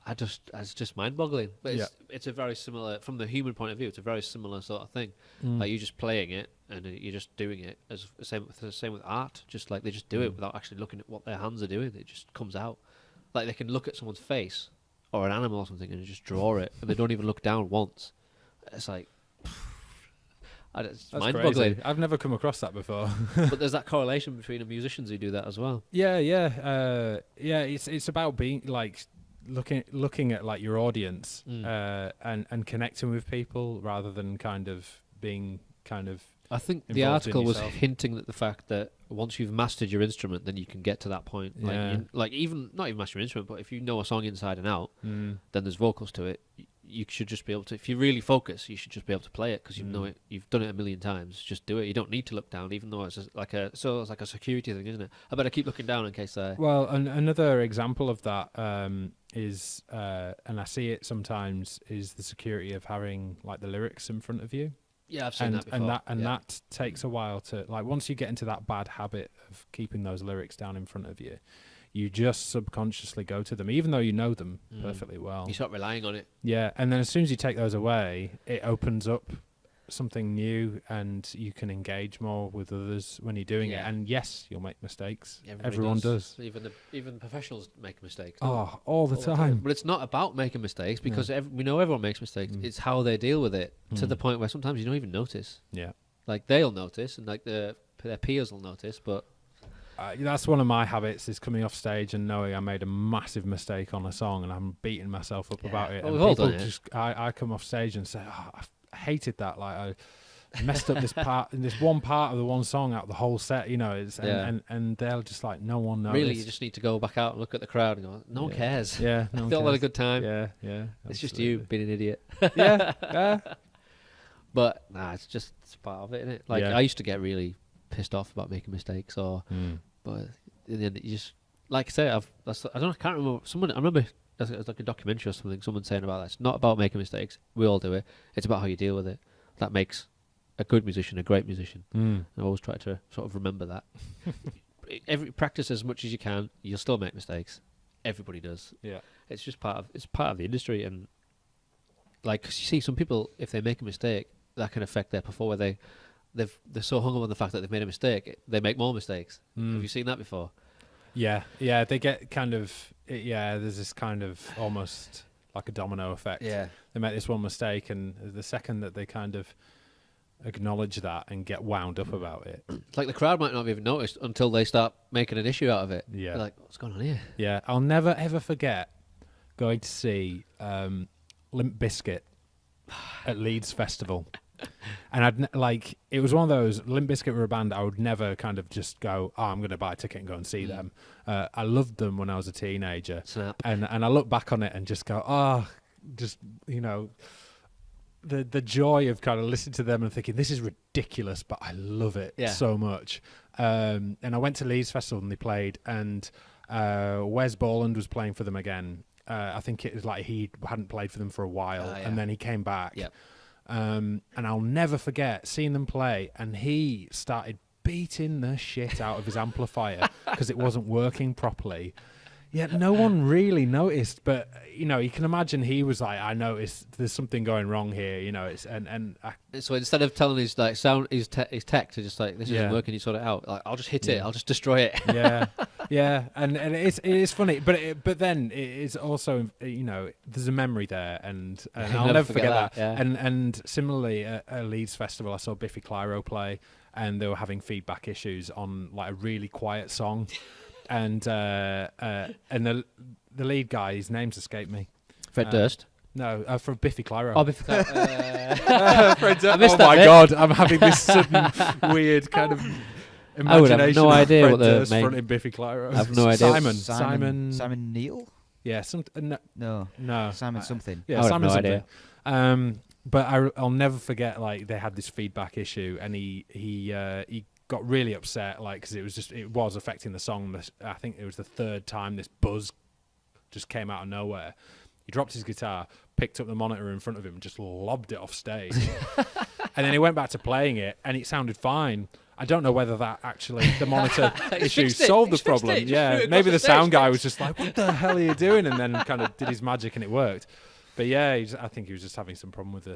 It's just mind-boggling, but it's a very similar, from the human point of view, it's a very similar sort of thing. Like you're just playing it and you're just doing it as the same with art. Just like they just do it without actually looking at what their hands are doing. It just comes out. Like they can look at someone's face or an animal or something and just draw it, and they don't even look down once. It's like. It's mind-boggling. I've never come across that before. But there's that correlation between the musicians who do that as well. Yeah. It's about being like looking at like your audience and connecting with people rather than kind of being kind of. I think the article was hinting at the fact that once you've mastered your instrument, then you can get to that point. Like even not even master your instrument, but if you know a song inside and out, then there's vocals to it. You should just be able to, if you really focus, you should just be able to play it because you know it. You've done it a million times. Just do it. You don't need to look down, even though it's like a security thing, isn't it? I better keep looking down in case I. Well, another example of that is, and I see it sometimes, is the security of having like the lyrics in front of you. Yeah, I've seen that before. That takes a while to, like, once you get into that bad habit of keeping those lyrics down in front of you, you just subconsciously go to them, even though you know them perfectly well. You start relying on it. Yeah, and then as soon as you take those away, it opens up something new, and you can engage more with others when you're doing it. And yes, you'll make mistakes. Everyone does. Even professionals make mistakes. Oh, all the time. But it's not about making mistakes, because we know everyone makes mistakes. It's how they deal with it, to the point where sometimes you don't even notice. Yeah. Like they'll notice, and like their peers will notice, but. That's one of my habits, is coming off stage and knowing I made a massive mistake on a song, and I'm beating myself up about it. Well, and we've all done it. I come off stage and say, I hated that. Like I messed up this part, this one part of the one song out of the whole set. And they're just like, no one knows. Really, you just need to go back out and look at the crowd and go, no one cares. Yeah, no one they all had a cares. good time. Yeah. It's just you being an idiot. Yeah. But it's part of it, isn't it? Like I used to get really pissed off about making mistakes, but in the end, you just, like I say, I can't remember. I remember it's like a documentary or something. Someone saying about that. It's not about making mistakes. We all do it. It's about how you deal with it. That makes a good musician a great musician. I always try to sort of remember that. Practice as much as you can. You'll still make mistakes. Everybody does. Yeah. It's just part of the industry, and like 'cause you see some people, if they make a mistake, that can affect their performance. They're so hung up on the fact that they've made a mistake, they make more mistakes. Have you seen that before? Yeah, they get kind of there's this kind of almost like a domino effect. Yeah. They make this one mistake, and the second that they kind of acknowledge that and get wound up about it, It's like the crowd might not have even noticed until they start making an issue out of it. Yeah. They're like, what's going on here? Yeah, I'll never ever forget going to see Limp Bizkit at Leeds Festival. And it was one of those, Limp Bizkit were a band I would never kind of just go, I'm going to buy a ticket and go and see them. I loved them when I was a teenager. Snap. And I look back on it and just go, just, the joy of kind of listening to them and thinking, this is ridiculous, but I love it so much. And I went to Leeds Festival and they played, and Wes Borland was playing for them again. I think it was like he hadn't played for them for a while, and then he came back. Yep. And I'll never forget seeing them play, and he started beating the shit out of his amplifier because it wasn't working properly. Yet no one really noticed, but you can imagine he was like, I noticed there's something going wrong here, So instead of telling his like his tech to just like, this isn't working, you sort it out. Like, I'll just hit it, I'll just destroy it. and it is funny, but then it is also there's a memory there, and I'll never forget that. Yeah. And similarly at Leeds Festival, I saw Biffy Clyro play, and they were having feedback issues on like a really quiet song. And the lead guy, his name's escaped me. Fred Durst? No, from Biffy Clyro. Oh, Biffy Clyro. Oh my God, I'm having this sudden weird kind of imagination. I would have no idea Fred what the Durst name. fronting Biffy Clyro. I have no idea. Simon Neil? Yeah, No. Simon something. Yeah, I would Simon have no something. But I'll never forget, like, they had this feedback issue, and he got really upset, like, because it was affecting the song. I think it was the third time this buzz just came out of nowhere. He dropped his guitar, picked up the monitor in front of him, and just lobbed it off stage. And then he went back to playing it, and it sounded fine. I don't know whether that actually, the monitor issue solved the problem. Yeah, maybe the sound guy was just like, what the hell are you doing? And then kind of did his magic and it worked. But yeah, I think he was just having some problem with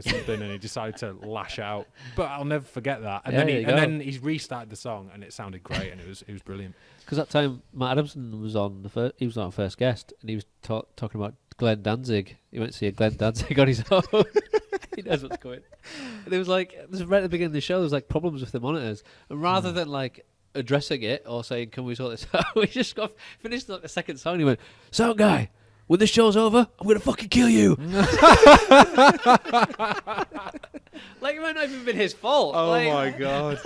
something, and he decided to lash out. But I'll never forget that. And then he restarted the song, and it sounded great, and it was brilliant. Because that time Matt Adamson was on he was our first guest, and he was talking about Glenn Danzig. He went to see a Glenn Danzig on his own. He knows what's going. And it was like, right at the beginning of the show, there was like problems with the monitors, and rather than like addressing it or saying, "Can we sort this out?" we just finished like the second song. And he went, "Sound guy, when this show's over, I'm gonna fucking kill you." Like, it might not even been his fault. Oh like, my God.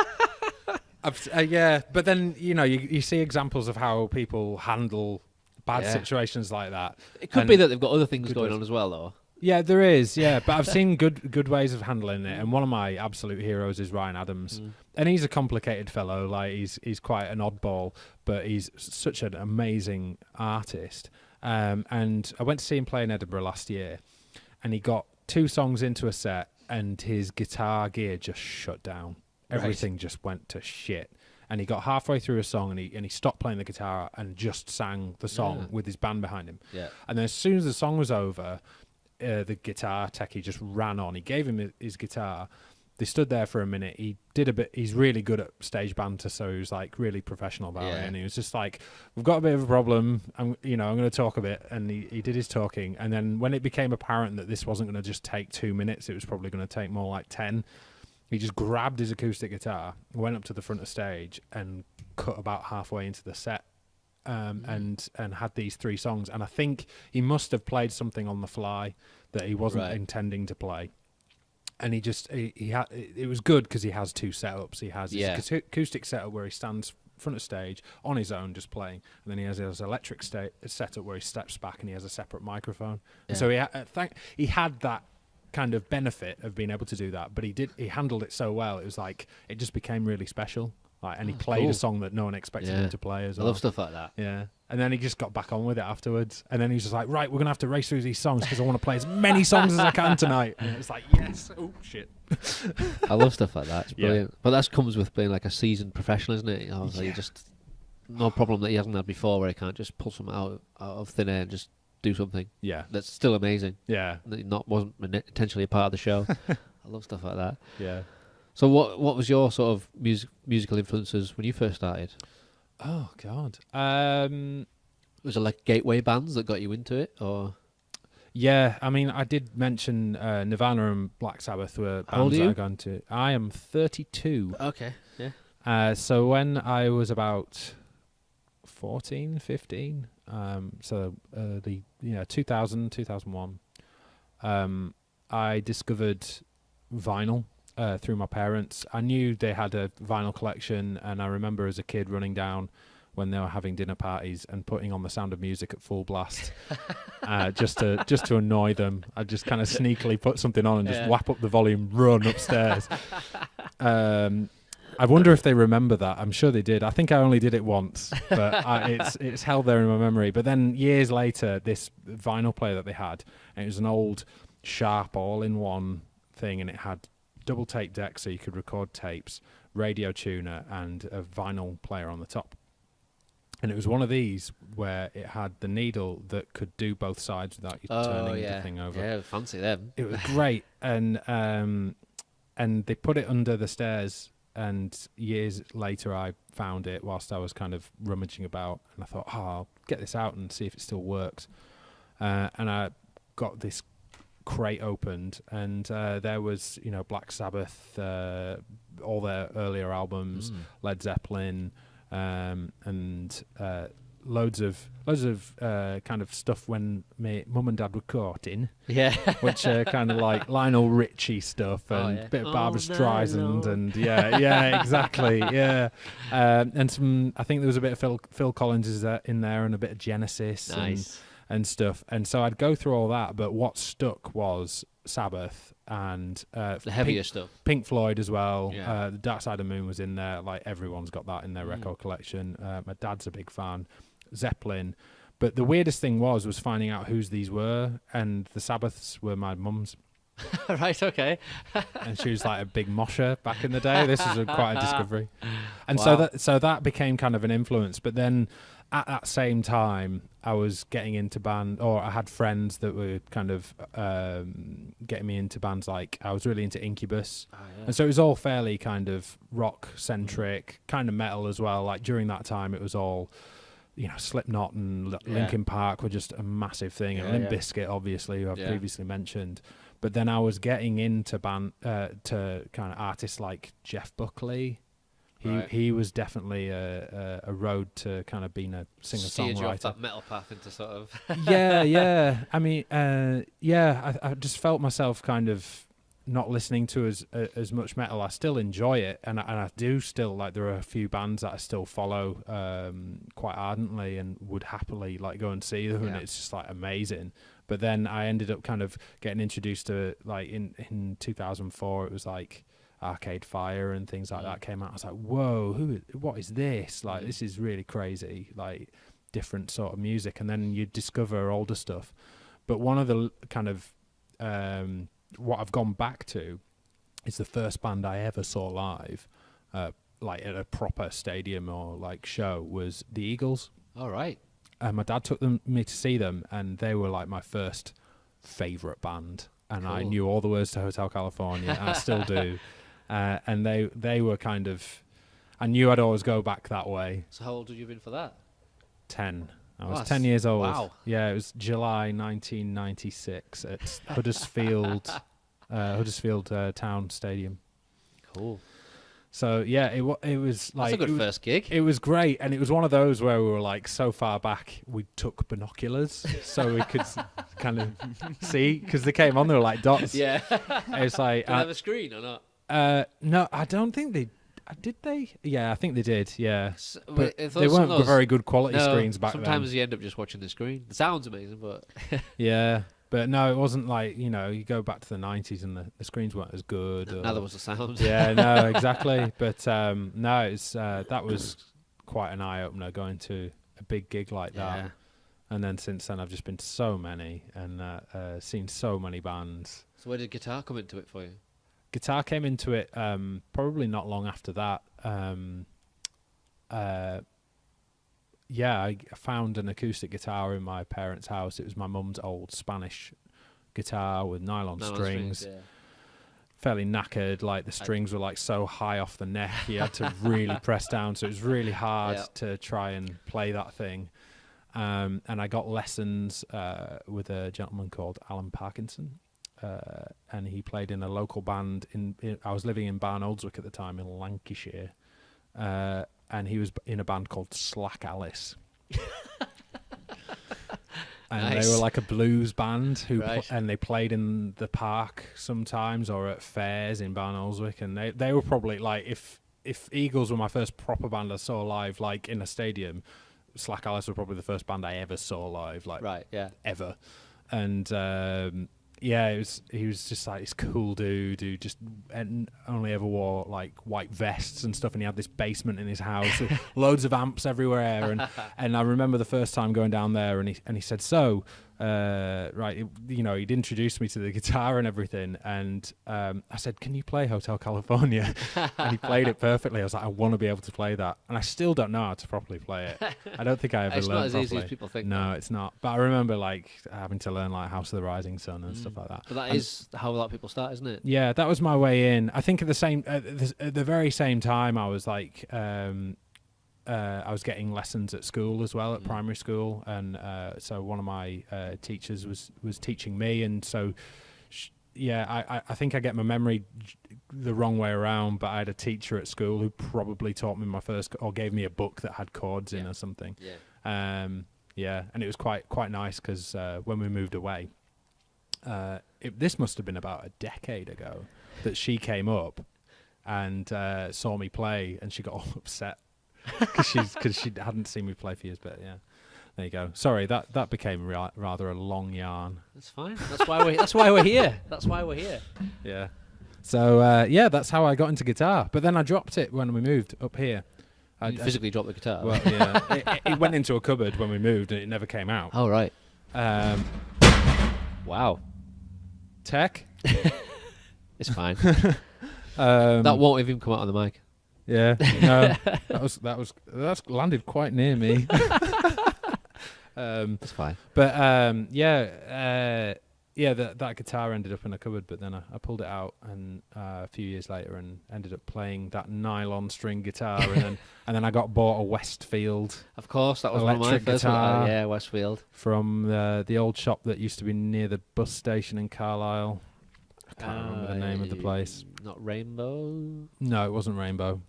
Yeah, but then you see examples of how people handle bad situations like that. It could be that they've got other things going on as well, though. Yeah, there is. Yeah, but I've seen good ways of handling it, and one of my absolute heroes is Ryan Adams, and he's a complicated fellow. Like he's quite an oddball, but he's such an amazing artist. And I went to see him play in Edinburgh last year, and he got 2 songs into a set, and his guitar gear just shut down. Everything just went to shit. And he got halfway through a song, and he stopped playing the guitar and just sang the song with his band behind him. Yeah. And then as soon as the song was over, the guitar techie just ran on. He gave him his guitar. They stood there for a minute. He did a bit. He's really good at stage banter, so he was like really professional about it. And he was just like, "We've got a bit of a problem. I'm going to talk a bit." And he did his talking. And then when it became apparent that this wasn't going to just take 2 minutes, it was probably going to take more like 10. He just grabbed his acoustic guitar, went up to the front of stage, and cut about halfway into the set, and had these 3 songs. And I think he must have played something on the fly that he wasn't intending to play. And he had, it was good because he has 2 setups. He has his acoustic setup where he stands in front of stage on his own just playing, and then he has his electric setup where he steps back and he has a separate microphone. And so he had that kind of benefit of being able to do that, but he handled it so well. It was like it just became really special. Like, and he played a song that no one expected him to play as well. I love stuff like that. Yeah. And then he just got back on with it afterwards. And then he was just like, right, we're going to have to race through these songs because I want to play as many songs as I can tonight. And it's like, yes. Oh, shit. I love stuff like that. It's brilliant. But that comes with being like a seasoned professional, isn't it? Like, just no problem that he hasn't had before, where he can't just pull something out of thin air and just do something. Yeah. That's still amazing. Yeah. That wasn't intentionally a part of the show. I love stuff like that. Yeah. So what was your sort of musical influences when you first started? Oh God. Was it like gateway bands that got you into it, or? Yeah, I mean, I did mention Nirvana and Black Sabbath were How old bands are that you? I got into. I am 32. Okay, yeah. So when I was about 14, 15, the 2000, 2001, I discovered vinyl through my parents. I knew they had a vinyl collection, and I remember as a kid running down when they were having dinner parties and putting on The Sound of Music at full blast, just to annoy them. I'd just kind of sneakily put something on and just whap up the volume, run upstairs. I wonder if they remember that. I'm sure they did. I think I only did it once, but it's held there in my memory. But then years later, this vinyl player that they had, and it was an old Sharp all-in-one thing, and it had double tape deck so you could record tapes, radio tuner, and a vinyl player on the top. And it was one of these where it had the needle that could do both sides without you turning the thing over. Yeah, fancy them. It was great, and they put it under the stairs. And years later, I found it whilst I was kind of rummaging about, and I thought, I'll get this out and see if it still works. And I got this crate opened, and there was, Black Sabbath, all their earlier albums, Led Zeppelin, and loads of kind of stuff when my mum and dad were courting. Yeah. Which are kind of like Lionel Richie stuff and a bit of Barbra Streisand and yeah, exactly, yeah. And some, I think there was a bit of Phil Collins in there and a bit of Genesis and stuff. And so I'd go through all that, but what stuck was Sabbath and the heavier stuff. Pink Floyd as well. Yeah. The Dark Side of the Moon was in there. Like everyone's got that in their record collection. My dad's a big fan. Zeppelin. But the weirdest thing was finding out whose these were, and the Sabbaths were my mum's. Right, okay. And she was like a big mosher back in the day. This was quite a discovery. And Wow. so that became kind of an influence. But then at that same time, I was getting into band, or I had friends that were kind of getting me into bands. Like I was really into Incubus. And so it was all fairly kind of rock centric, kind of metal as well. Like during that time, it was all, Slipknot and Linkin Park were just a massive thing, and Limp Bizkit, obviously, who I've previously mentioned. But then I was getting into to kind of artists like Jeff Buckley. He was definitely a road to kind of being a singer-songwriter. Steered you off that metal path into sort of... yeah. I mean, I just felt myself kind of not listening to as much metal. I still enjoy it, and I do still, like, there are a few bands that I still follow quite ardently and would happily like go and see them, and it's just like amazing. But then I ended up kind of getting introduced to, like, in 2004, it was like Arcade Fire and things like that came out. I was like, whoa, what is this? Like, this is really crazy, like different sort of music. And then you discover older stuff. But one of the kind of what I've gone back to is the first band I ever saw live, like at a proper stadium or like show, was the Eagles. All right. My dad took me to see them, and they were like my first favourite band. And Cool. I knew all the words to Hotel California, and I still do. And they were kind of, I knew I'd always go back that way. So how old had you been for that? 10. I was Wow, 10 years old. wow. Yeah, it was July 1996 at Huddersfield Town Stadium. Cool. So yeah, it was like, That's a good first gig. It was great, and it was one of those where we were like so far back we took binoculars so we could kind of see, because they came on, they were like dots. Yeah. It's like, Did they have a screen or not? no, I don't think they did. They? Yeah, I think they did. Yeah, but I thought they some weren't of those- very good quality No, screens back then. sometimes you end up just watching the screen. The sound's amazing, but Yeah, but no, it wasn't like, you go back to the 90s and the screens weren't as good. neither was the sound. Yeah, no, exactly. But no, it's that was quite an eye opener, going to a big gig like that. Yeah. And then since then, I've just been to so many and seen so many bands. So where did guitar come into it for you? Guitar came into it probably not long after that. I found an acoustic guitar in my parents' house. It was my mum's old Spanish guitar with nylon strings. Fairly knackered, like the strings were like so high off the neck, you had to really press down, so it was really hard to try and play that thing. And I got lessons with a gentleman called Alan Parkinson, and he played in a local band. I was living in Barnoldswick at the time in Lancashire, and he was in a band called Slack Alice. And they were like a blues band and they played in the park sometimes or at fairs in Barnoldswick, and they were probably like, if Eagles were my first proper band I saw live, like in a stadium, Slack Alice were probably the first band I ever saw live, like ever. And he was just like this cool dude who just only ever wore like white vests and stuff, and he had this basement in his house with loads of amps everywhere. And I remember the first time going down there, and he said, so he'd introduced me to the guitar and everything, and I said, can you play Hotel California? And he played it perfectly. I was like, I want to be able to play that, and I still don't know how to properly play it. I don't think I ever learned properly. It's not as easy as people think. No, it's not. But I remember like having to learn like House of the Rising Sun and stuff like that. But that is how a lot of people start, isn't it? Yeah, that was my way in. I think at the very same time, I was like, I was getting lessons at school as well, at primary school, and so one of my teachers was teaching me, and so I think I get my memory the wrong way around, but I had a teacher at school who probably taught me my first, or gave me a book that had chords in or something. And it was quite nice, because when we moved away, this must have been about a decade ago that she came up and saw me play, and she got all upset because she hadn't seen me play for years. But yeah, there you go. Sorry, that became rather a long yarn. That's fine. That's why we're here. That's why we're here. Yeah. So that's how I got into guitar. But then I dropped it when we moved up here. I physically dropped the guitar. Well, yeah, it went into a cupboard when we moved, and it never came out. Oh right. Wow. Tech. It's fine. That won't even come out on the mic. Yeah, no, that's landed quite near me. That's fine. But that guitar ended up in a cupboard, but then I pulled it out, and a few years later, and ended up playing that nylon string guitar, and then I got bought a Westfield. Of course, that was one of my first guitar. Yeah, Westfield from the old shop that used to be near the bus station in Carlisle. I can't remember the name of the place. Not Rainbow? No, it wasn't Rainbow.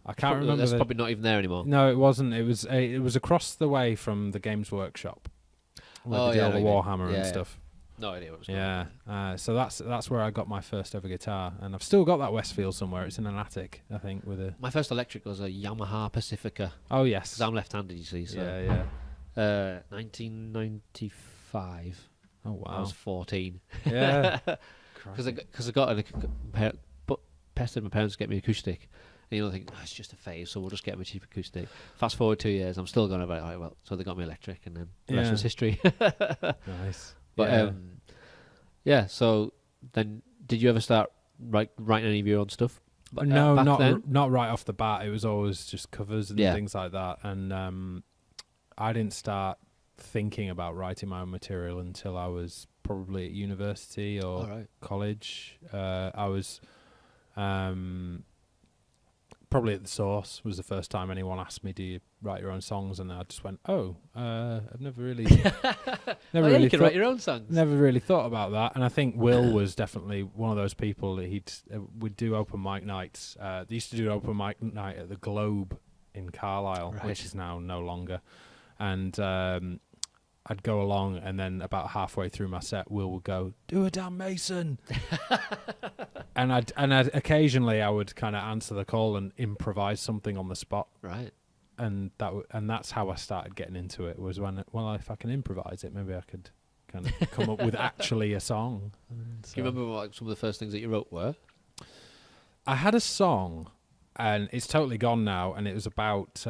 I can't remember. That's probably not even there anymore. No, it wasn't. It was across the way from the Games Workshop, where they did all the Warhammer and stuff. No idea what it was. Yeah, so that's where I got my first ever guitar, and I've still got that Westfield somewhere. It's in an attic, I think. My first electric was a Yamaha Pacifica. Oh yes, because I'm left-handed, you see. So 1995. Oh wow, I was 14. Yeah, because I got pestered my parents to get me an acoustic. And you think, it's just a phase, so we'll just get me a cheap acoustic. Fast forward 2 years, I'm still going about, all right, well, so they got me electric, and then the rest was history. Nice. But so then did you ever start writing any of your own stuff? No, not right off the bat. It was always just covers and things like that. And I didn't start thinking about writing my own material until I was probably at university or college. I was probably at the Source was the first time anyone asked me, do you write your own songs? And I just went, I've never really you can write your own songs. Never really thought about that. And I think Will was definitely one of those people that would do open mic nights. They used to do an open mic night at the Globe in Carlisle, which is now no longer. And I'd go along, and then about halfway through my set, Will would go, do a Dan Mason. and I'd occasionally I would kind of answer the call and improvise something on the spot. Right. And that's how I started getting into it, was when, if I can improvise it, maybe I could kind of come up with actually a song. Do you remember what some of the first things that you wrote were? I had a song, and it's totally gone now, and it was about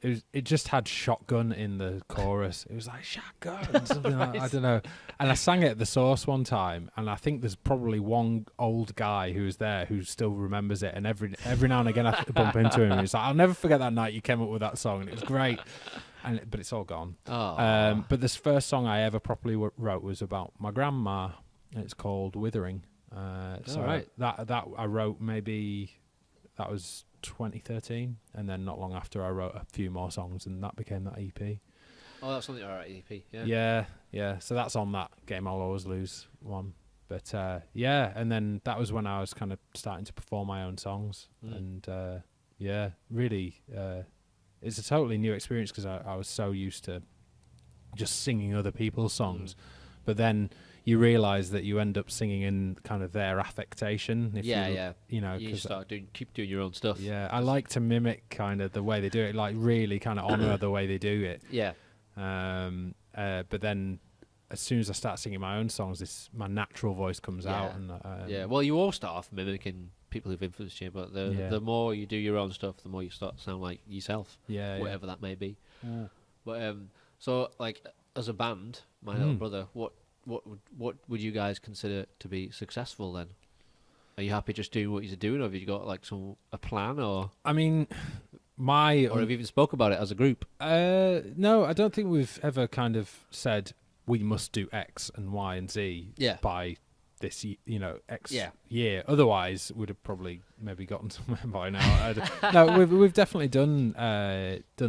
it just had shotgun in the chorus. It was like shotgun, something like I don't know. And I sang it at the Source one time, and I think there's probably one old guy who was there who still remembers it. And every now and again I bump into him. He's like, "I'll never forget that night you came up with that song, and it was great." But it's all gone. But this first song I ever properly wrote was about my grandma. And it's called Withering. That I wrote maybe that was 2013, and then not long after I wrote a few more songs, and that became that EP. Oh, that's something. All right, EP. Yeah. Yeah. So that's on that Game I'll Always Lose one. But and then that was when I was kind of starting to perform my own songs, and really, it's a totally new experience because I was so used to just singing other people's songs, but then you realise that you end up singing in kind of their affectation. You start keep doing your own stuff. Yeah, I like to mimic kind of the way they do it, like really kind of honour the way they do it. Yeah. But then as soon as I start singing my own songs, my natural voice comes out. And well, you all start off mimicking people who've influenced you, but the more you do your own stuff, the more you start to sound like yourself. Whatever that may be. Yeah. But so like as a band, My Little Brother, what would you guys consider to be successful then? Are you happy just doing what you're doing, or have you got like a plan, or? I mean, or have you even spoke about it as a group? No, I don't think we've ever kind of said we must do X and Y and Z by this, X year. Otherwise, we'd have probably maybe gotten somewhere by now. No, we've definitely done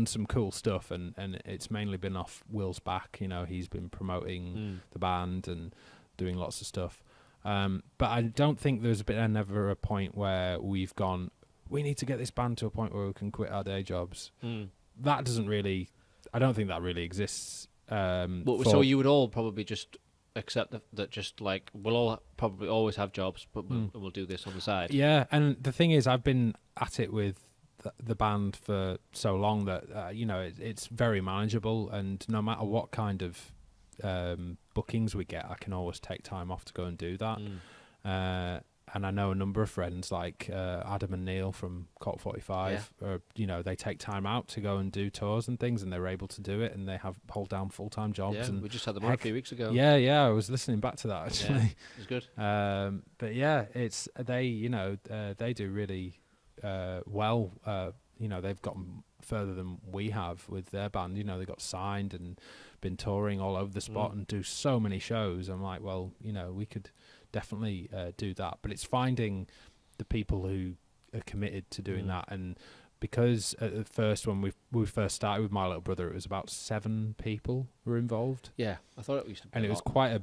some cool stuff, and it's mainly been off Will's back. He's been promoting the band and doing lots of stuff. But I don't think there's been ever a point where we've gone, we need to get this band to a point where we can quit our day jobs. That doesn't really, I don't think that really exists. So you would all probably just accept that just like we'll all probably always have jobs, but we'll do this on the side. Yeah, and the thing is, I've been at it with the band for so long that it's very manageable, and no matter what kind of bookings we get, I can always take time off to go and do that. And I know a number of friends like Adam and Neil from Cult 45. They take time out to go and do tours and things, and they're able to do it, and they hold down full-time jobs. Yeah, and we just had them on a few weeks ago. Yeah, I was listening back to that actually. Yeah, it was good. But yeah, it's they do really well. They've gotten further than we have with their band. They got signed and been touring all over the spot and do so many shows. I'm like, well, we could definitely do that, but it's finding the people who are committed to doing that. And because at first when we first started with My Little Brother, it was about 7 people were involved. Yeah, I thought it used to be and it was quite a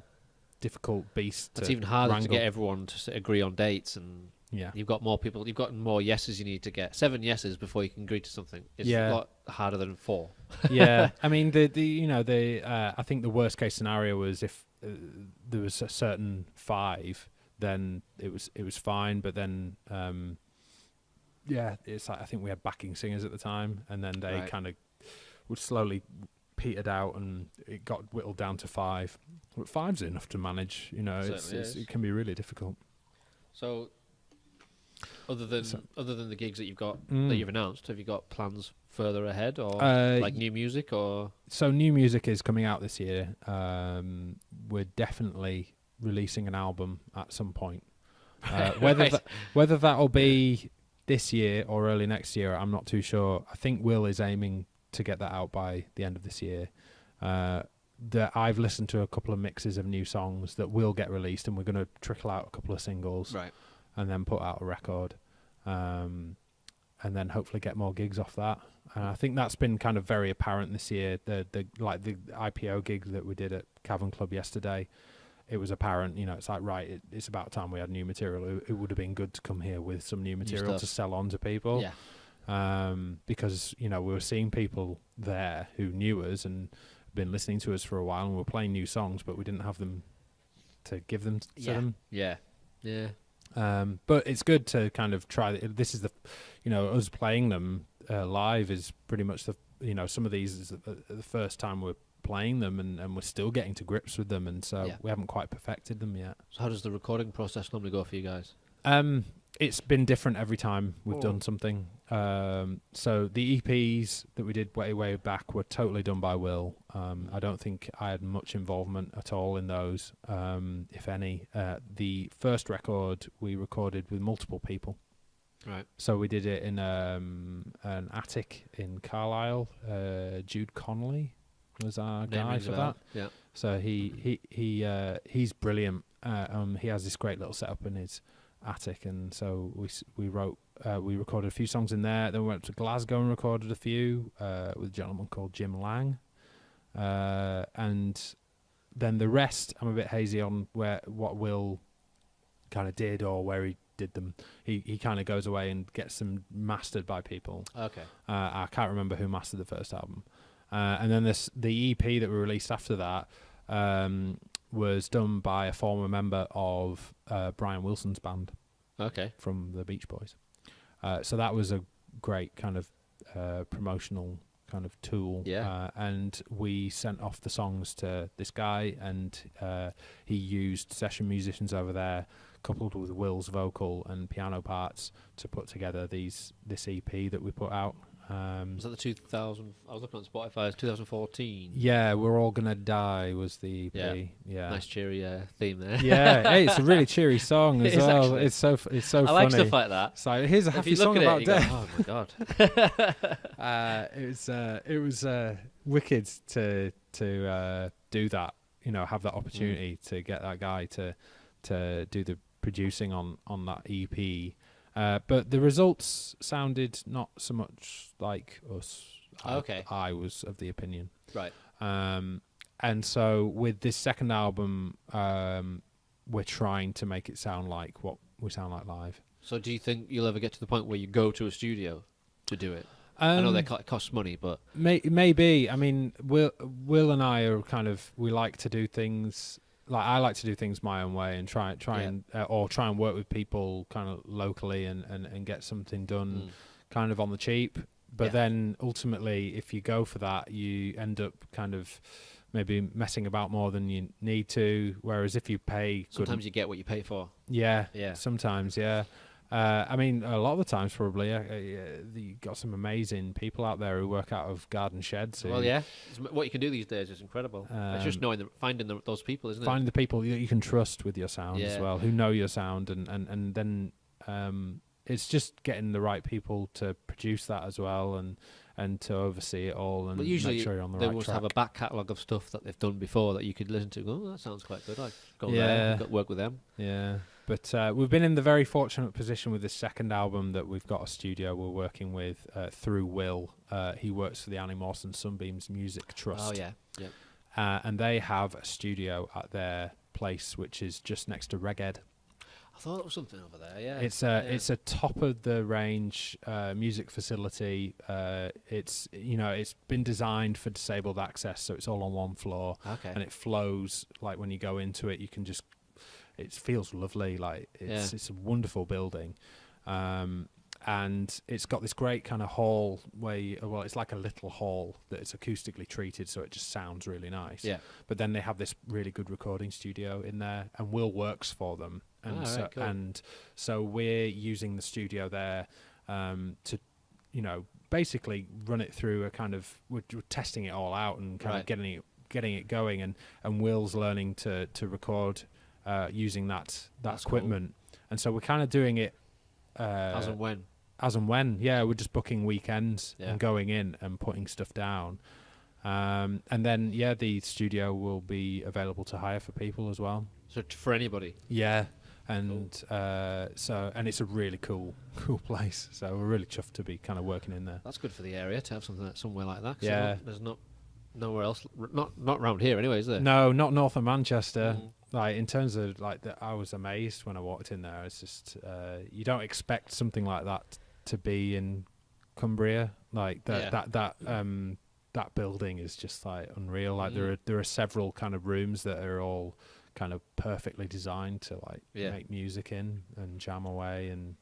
difficult beast. It's even harder to get everyone to agree on dates, and you've got more people, you've got more yeses you need to get. 7 yeses before you can agree to something. It's a lot harder than 4. Yeah, I mean I think the worst case scenario was if there was a certain 5, then it was fine. But then it's like I think we had backing singers at the time, and then they kind of would slowly petered out, and it got whittled down to 5. But 5's enough to manage. It can be really difficult. So, other than the gigs that you've got that you've announced, have you got plans further ahead, or like new music, or? So new music is coming out this year. We're definitely releasing an album at some point. Whether that'll be this year or early next year, I'm not too sure. I think Will is aiming to get that out by the end of this year. I've listened to a couple of mixes of new songs that will get released, and we're going to trickle out a couple of singles, and then put out a record, and then hopefully get more gigs off that. And I think that's been kind of very apparent this year. The IPO gig that we did at Cavern Club yesterday, it was apparent. It's like it's about time we had new material. It would have been good to come here with some new material to sell on to people. Yeah. Because we were seeing people there who knew us and been listening to us for a while, and we were playing new songs, but we didn't have them to give them to them. Yeah. But it's good to kind of try. This is us playing them live is pretty much some of these is the first time we're playing them, and we're still getting to grips with them, and so we haven't quite perfected them yet. So how does the recording process normally go for you guys? it's been different every time we've done something. So the EPs that we did way back were totally done by Will. I don't think I had much involvement at all in those, if any. The first record we recorded with multiple people. Right. So we did it in an attic in Carlisle. Jude Connolly was our guy for that. Yeah. So he's brilliant. He has this great little setup in his attic, and so we recorded a few songs in there. Then we went to Glasgow and recorded a few with a gentleman called Jim Lang, and then the rest I'm a bit hazy on what Will kind of did or where he did them. He kind of goes away and gets them mastered by people. Okay. I can't remember who mastered the first album, and then the EP that we released after that was done by a former member of Brian Wilson's band. Okay. From the Beach Boys. So that was a great kind of promotional kind of tool. Yeah. And we sent off the songs to this guy, and he used session musicians over there, coupled with Will's vocal and piano parts, to put together this EP that we put out. Was that the 2000? I was looking on Spotify. It's 2014. Yeah, We're All Gonna Die was the EP. Yeah. Nice cheery theme there. Yeah, hey, it's a really cheery song as well. Actually. It's so I funny. like stuff like that. So here's a happy song about death. Oh my god. It was wicked to do that. You know, have that opportunity to get that guy to do the producing on that EP. But the results sounded not so much like us. Okay. I was of the opinion. Right. And so with this second album, we're trying to make it sound like what we sound like live. So do you think you'll ever get to the point where you go to a studio to do it? I know it costs money, but... Maybe. I mean, Will and I are kind of... We like to do things... Like, I like to do things my own way and try and work with people kind of locally and get something done kind of on the cheap. But then ultimately, if you go for that, you end up kind of maybe messing about more than you need to. Whereas if you pay... Sometimes you get what you pay for. Yeah. Sometimes, yeah. I mean, a lot of the times probably, you got some amazing people out there who work out of garden sheds. Well, yeah. What you can do these days is incredible. It's just finding those people, isn't it? Finding the people you can trust with your sound as well, who know your sound, and then it's just getting the right people to produce that as well, and to oversee it all, and but usually make sure you're on the they right must track. have a back catalogue of stuff that they've done before that you could listen to. Go, oh, that sounds quite good. I go there, work with them. Yeah. But we've been in the very fortunate position with this second album that we've got a studio we're working with through Will. He works for the Annie Mawson Sunbeams Music Trust. Oh, yeah. And they have a studio at their place, which is just next to Reged. I thought it was something over there, yeah. It's a top-of-the-range music facility. It's been designed for disabled access, so it's all on one floor. Okay. And it flows, like when you go into it, you can just... It feels lovely, like it's a wonderful building, and it's got this great kind of hall where it's like a little hall that is acoustically treated, so it just sounds really nice. Yeah. But then they have this really good recording studio in there, and Will works for them, and so we're using the studio there to, basically run it through a kind of we're testing it all out and kind of getting it going, and Will's learning to record. Using that equipment, cool. And so we're kind of doing it as and when. Yeah, we're just booking weekends and going in and putting stuff down, and then the studio will be available to hire for people as well. So for anybody. Yeah, and cool. And it's a really cool place. So we're really chuffed to be kind of working in there. That's good for the area to have somewhere like that. Yeah, there's nowhere else, not around here anyway, is there? No, not north of Manchester. Like in terms of I was amazed when I walked in there. It's just you don't expect something like that to be in Cumbria. Like that building is just like unreal. Like there are several kind of rooms that are all kind of perfectly designed to make music in and jam away. And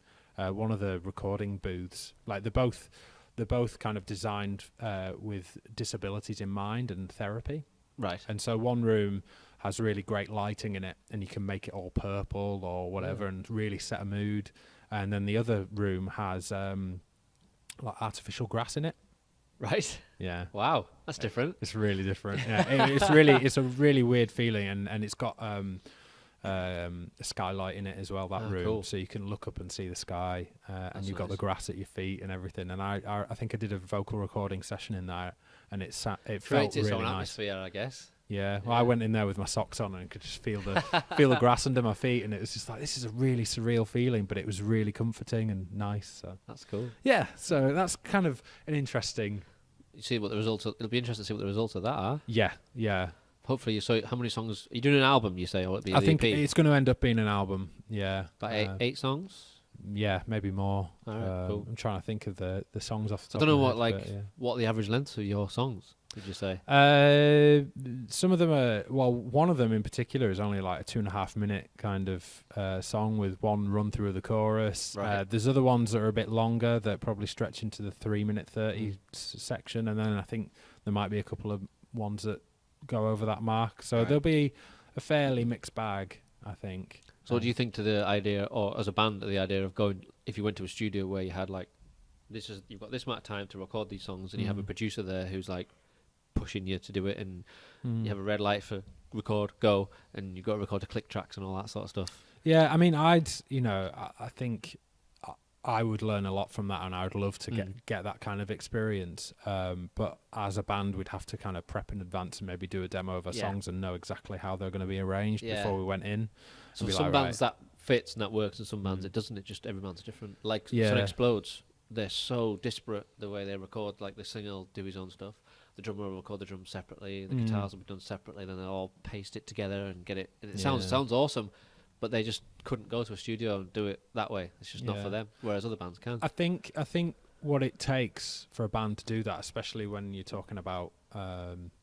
one of the recording booths, like they're both kind of designed with disabilities in mind and therapy. Right. And so one room has really great lighting in it, and you can make it all purple or whatever and really set a mood. and then the other room has like artificial grass in it. Right. Yeah. Wow, that's different. It's really different. Yeah, it's a really weird feeling, and it's got a skylight in it as well. That room, cool. so you can look up and see the sky, and you've got nice. the grass at your feet and everything. And I think I did a vocal recording session in there, and it felt Creates its really own nice. atmosphere, I guess. Yeah, well, I went in there with my socks on and could just feel the grass under my feet, and it was just like, this is a really surreal feeling, but it was really comforting and nice. So That's cool. yeah, so that's kind of an interesting. You see what the results. It'll be interesting to see what the results of that are. Yeah. Hopefully, so how many songs are you doing? An album, you say, or it'll be I the think EP? it's going to end up being an album. Yeah, About eight songs. Yeah, maybe more. All right, cool. I'm trying to think of the songs off the So top I don't know of my what head, but, yeah. what the average length of your songs would you say? Some of them are, well, one of them in particular is only like a 2.5 minute kind of song with one run through of the chorus. Right. There's other ones that are a bit longer that probably stretch into the 3:30 section, and then I think there might be a couple of ones that go over that mark. So there'll be a fairly mixed bag, I think. So what do you think to the idea, or as a band, the idea of going, if you went to a studio where you had like, you've got this amount of time to record these songs, and you have a producer there who's like pushing you to do it, and you have a red light for record, go, and you've got to record the click tracks and all that sort of stuff. Yeah, I mean, I think I would learn a lot from that, and I would love to get that kind of experience. But as a band, we'd have to kind of prep in advance and maybe do a demo of our songs and know exactly how they're going to be arranged before we went in. So some bands that fits and that works, and some bands it doesn't. It just every band's different. Like Sun Explodes, they're so disparate the way they record. Like the singer will do his own stuff, the drummer will record the drums separately, the guitars will be done separately, then they'll all paste it together and get it. And it sounds awesome. But they just couldn't go to a studio and do it that way. It's just not for them. Whereas other bands can. I think what it takes for a band to do that, especially when you're talking about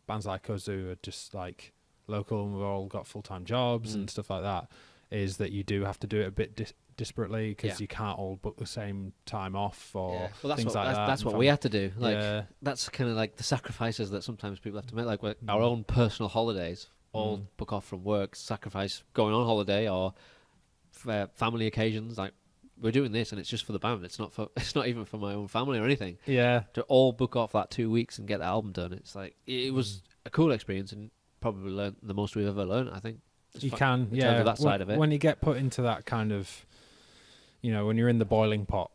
bands like us who are just like local and we've all got full-time jobs and stuff like that, is that you do have to do it a bit disparately, because you can't all book the same time off or things like that. That's what we had to do. Like that's kind of like the sacrifices that sometimes people have to make. Like our own personal holidays. All book off from work, sacrifice going on holiday or family occasions. Like we're doing this, and it's just for the band. It's not even for my own family or anything. Yeah, to all book off that 2 weeks and get the album done. It's like it was a cool experience, and probably learned the most we've ever learned. I think you can, in terms of that side of it. When you get put into that kind of, when you're in the boiling pot.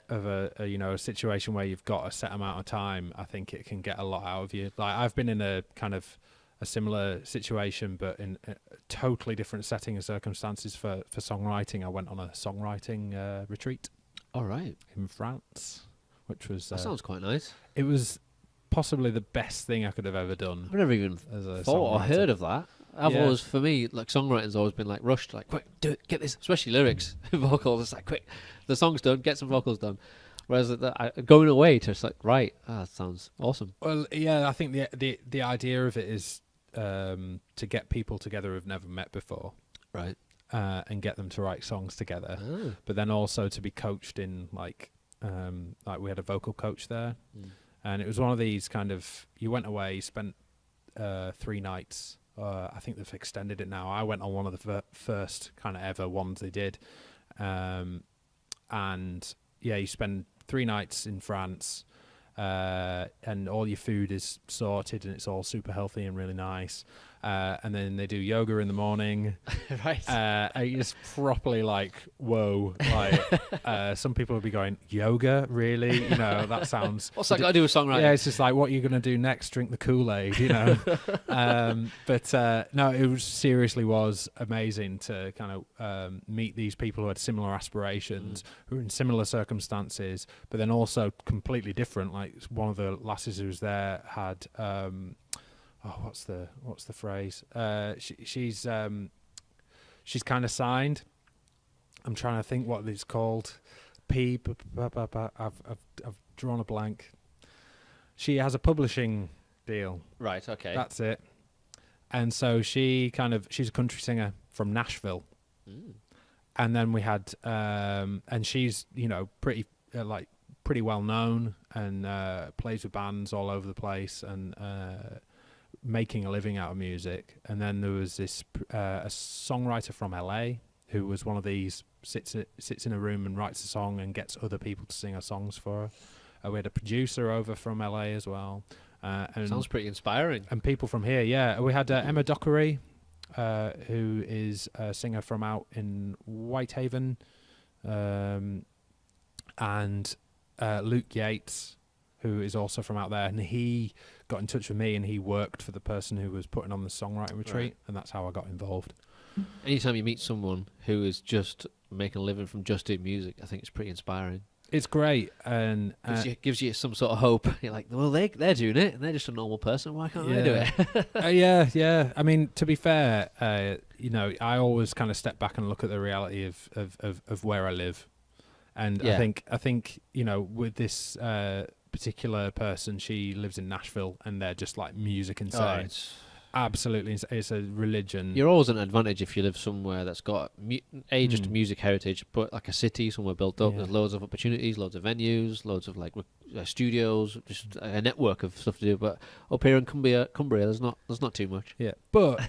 Of a situation where you've got a set amount of time, I think it can get a lot out of you. Like I've been in a kind of a similar situation, but in a totally different setting and circumstances for songwriting. I went on a songwriting retreat. All right, in France, which was that sounds quite nice. It was possibly the best thing I could have ever done. I've never even thought or heard of that. I've always, for me, like songwriting's always been like rushed, like quick, do it, get this, especially lyrics, vocals. It's like quick, the song's done, get some vocals done. Whereas going away to just like that sounds awesome. Well, yeah, I think the idea of it is to get people together who've never met before, right, and get them to write songs together. But then also to be coached in like we had a vocal coach there, and it was one of these kind of, you went away, you spent 3 nights. I think they've extended it now. I went on one of the first kind of ever ones they did, and you spend 3 nights in France, and all your food is sorted and it's all super healthy and really nice. And then they do yoga in the morning. Right. It's properly like, whoa. Like, some people will be going, yoga? Really? That sounds... What's that got to do with songwriting? Yeah, it's just like, what are you going to do next? Drink the Kool-Aid, But no, it seriously was amazing to kind of meet these people who had similar aspirations, who were in similar circumstances, but then also completely different. Like one of the lasses who was there had... what's the phrase? She's kind of signed. I'm trying to think what it's called. I've drawn a blank. She has a publishing deal. Pretty. Okay. That's it. And so she's a country singer from Nashville. And then we had, and she's pretty well known and plays with bands all over the place and. Making a living out of music. And then there was this a songwriter from LA who was one of these sits in a room and writes a song and gets other people to sing her songs for her. We had a producer over from LA as well. And sounds pretty inspiring. And people from here, yeah. We had Emma Dockery, who is a singer from out in Whitehaven, and Luke Yates, who is also from out there, and he got in touch with me, and he worked for the person who was putting on the songwriting retreat, and that's how I got involved. Anytime you meet someone who is just making a living from just doing music, I think it's pretty inspiring. It's great, and gives you some sort of hope. You're like, well, they're doing it, and they're just a normal person. Why can't I do it? Yeah. I mean, to be fair, I always kind of step back and look at the reality of where I live, and I think with this particular person, she lives in Nashville, and they're just like music insane. Absolutely, it's a religion. You're always at an advantage if you live somewhere that's got just music heritage, but like a city somewhere built up. There's loads of opportunities, loads of venues, loads of like studios, just a network of stuff to do. But up here in Cumbria, there's not too much. Yeah, but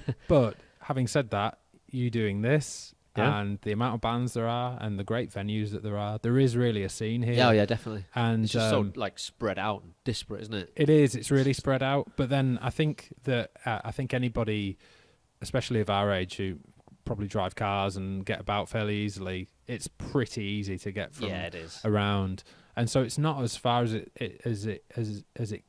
having said that, you doing this and the amount of bands there are and the great venues that there is really a scene here. Yeah, definitely. And it's just so like spread out and disparate, isn't it? It is. It's really spread out. But then I think that anybody, especially of our age, who probably drive cars and get about fairly easily, it's pretty easy to get from around. And so it's not as far as it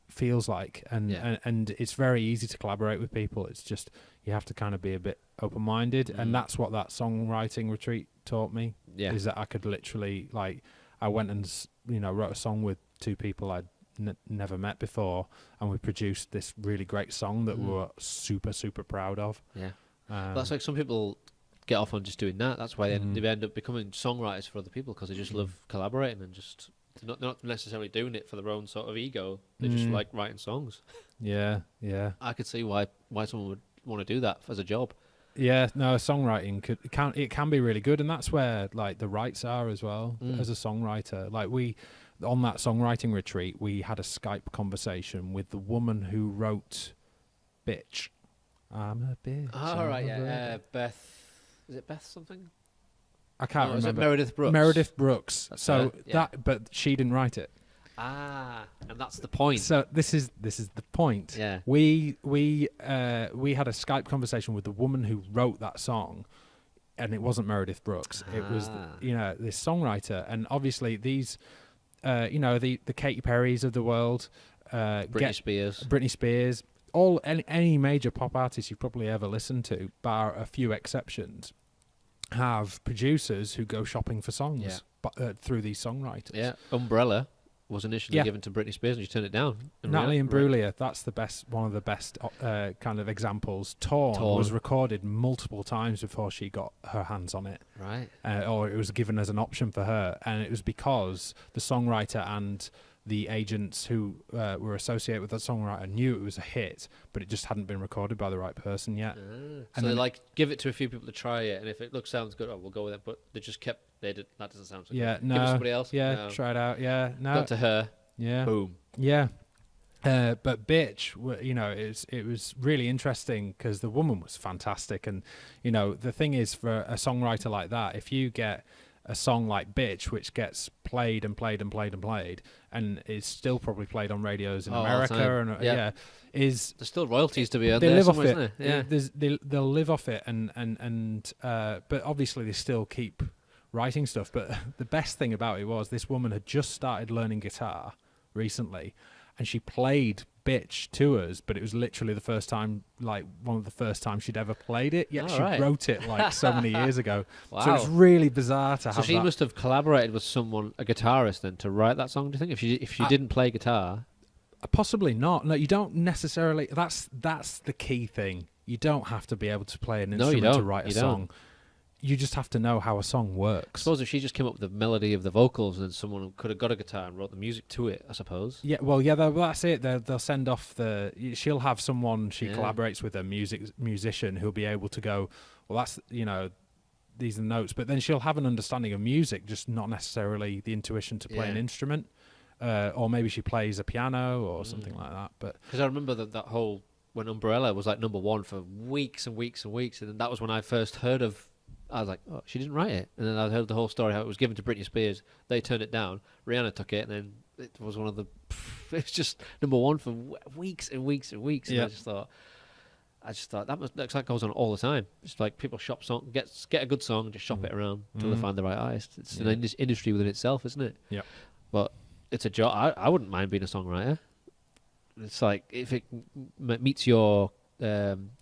feels like, and it's very easy to collaborate with people. It's just you have to kind of be a bit open-minded, and that's what that songwriting retreat taught me. Is that I could literally I went and wrote a song with two people I'd never met before, and we produced this really great song that we were super proud of. That's like some people get off on just doing that. That's why they end up becoming songwriters for other people, because they just love collaborating and just they're not necessarily doing it for their own sort of ego. They just like writing songs. Yeah. I could see why someone would want to do that as a job. Yeah, no, songwriting can be really good, and that's where like the rights are as well as a songwriter. Like on that songwriting retreat, we had a Skype conversation with the woman who wrote "Bitch." I'm a bitch. Oh, right, yeah. Beth, is it Beth something? I can't remember. Is it Meredith Brooks? Meredith Brooks. That's so her, yeah. but she didn't write it. And that's the point. So this is the point. Yeah. We had a Skype conversation with the woman who wrote that song, and it wasn't Meredith Brooks. It was this songwriter, and obviously these the Katy Perrys of the world, Britney Spears, any major pop artist you've probably ever listened to, bar a few exceptions, have producers who go shopping for songs through these songwriters. Yeah, Umbrella was initially given to Britney Spears, and she turned it down. Natalie Imbruglia, that's one of the best kind of examples. Torn was recorded multiple times before she got her hands on it. Right. Or it was given as an option for her, and it was because the songwriter and the agents who were associated with that songwriter knew it was a hit, but it just hadn't been recorded by the right person yet. So they give it to a few people to try it, and if it sounds good, we'll go with it. But they just kept that doesn't sound so good. Yeah, no. Give it to somebody else. Yeah, no. Try it out. Yeah, no. Got to her. Yeah. Boom. Yeah. But Bitch, it was really interesting because the woman was fantastic, and the thing is, for a songwriter like that, if you get a song like Bitch, which gets played and played and played and played, and is still probably played on radios in America, and there's still royalties to be earned. They live off it. Yeah, they'll live off it, and but obviously they still keep writing stuff. But the best thing about it was this woman had just started learning guitar recently, and she played Bitch to us, but it was literally the first time, like one of the first times she'd ever played it, yet she wrote it like so many years ago. Wow. So it's really bizarre to have. So she must have collaborated with someone, a guitarist, then, to write that song, do you think? If she didn't play guitar? Possibly not. No, you don't necessarily. That's the key thing. You don't have to be able to play an instrument to write a song. You just have to know how a song works. I suppose if she just came up with the melody of the vocals, and someone could have got a guitar and wrote the music to it, I suppose. Yeah, well, that's it. They'll send off she'll have someone she collaborates with, a musician, who'll be able to go, well, that's, these are the notes. But then she'll have an understanding of music, just not necessarily the intuition to play an instrument. Or maybe she plays a piano or something like that. But because I remember that whole, when Umbrella was like #1 for weeks and weeks and weeks, and that was when I first heard of I was like, oh, she didn't write it. And then I heard the whole story how it was given to Britney Spears. They turned it down. Rihanna took it, and then it was one of the. It's just number one for weeks and weeks and weeks. And I just thought that goes on all the time. It's like people shop song, get a good song, and just shop it around until they find the right artist. It's an industry within itself, isn't it? Yeah. But it's a job. I wouldn't mind being a songwriter. It's like if it meets your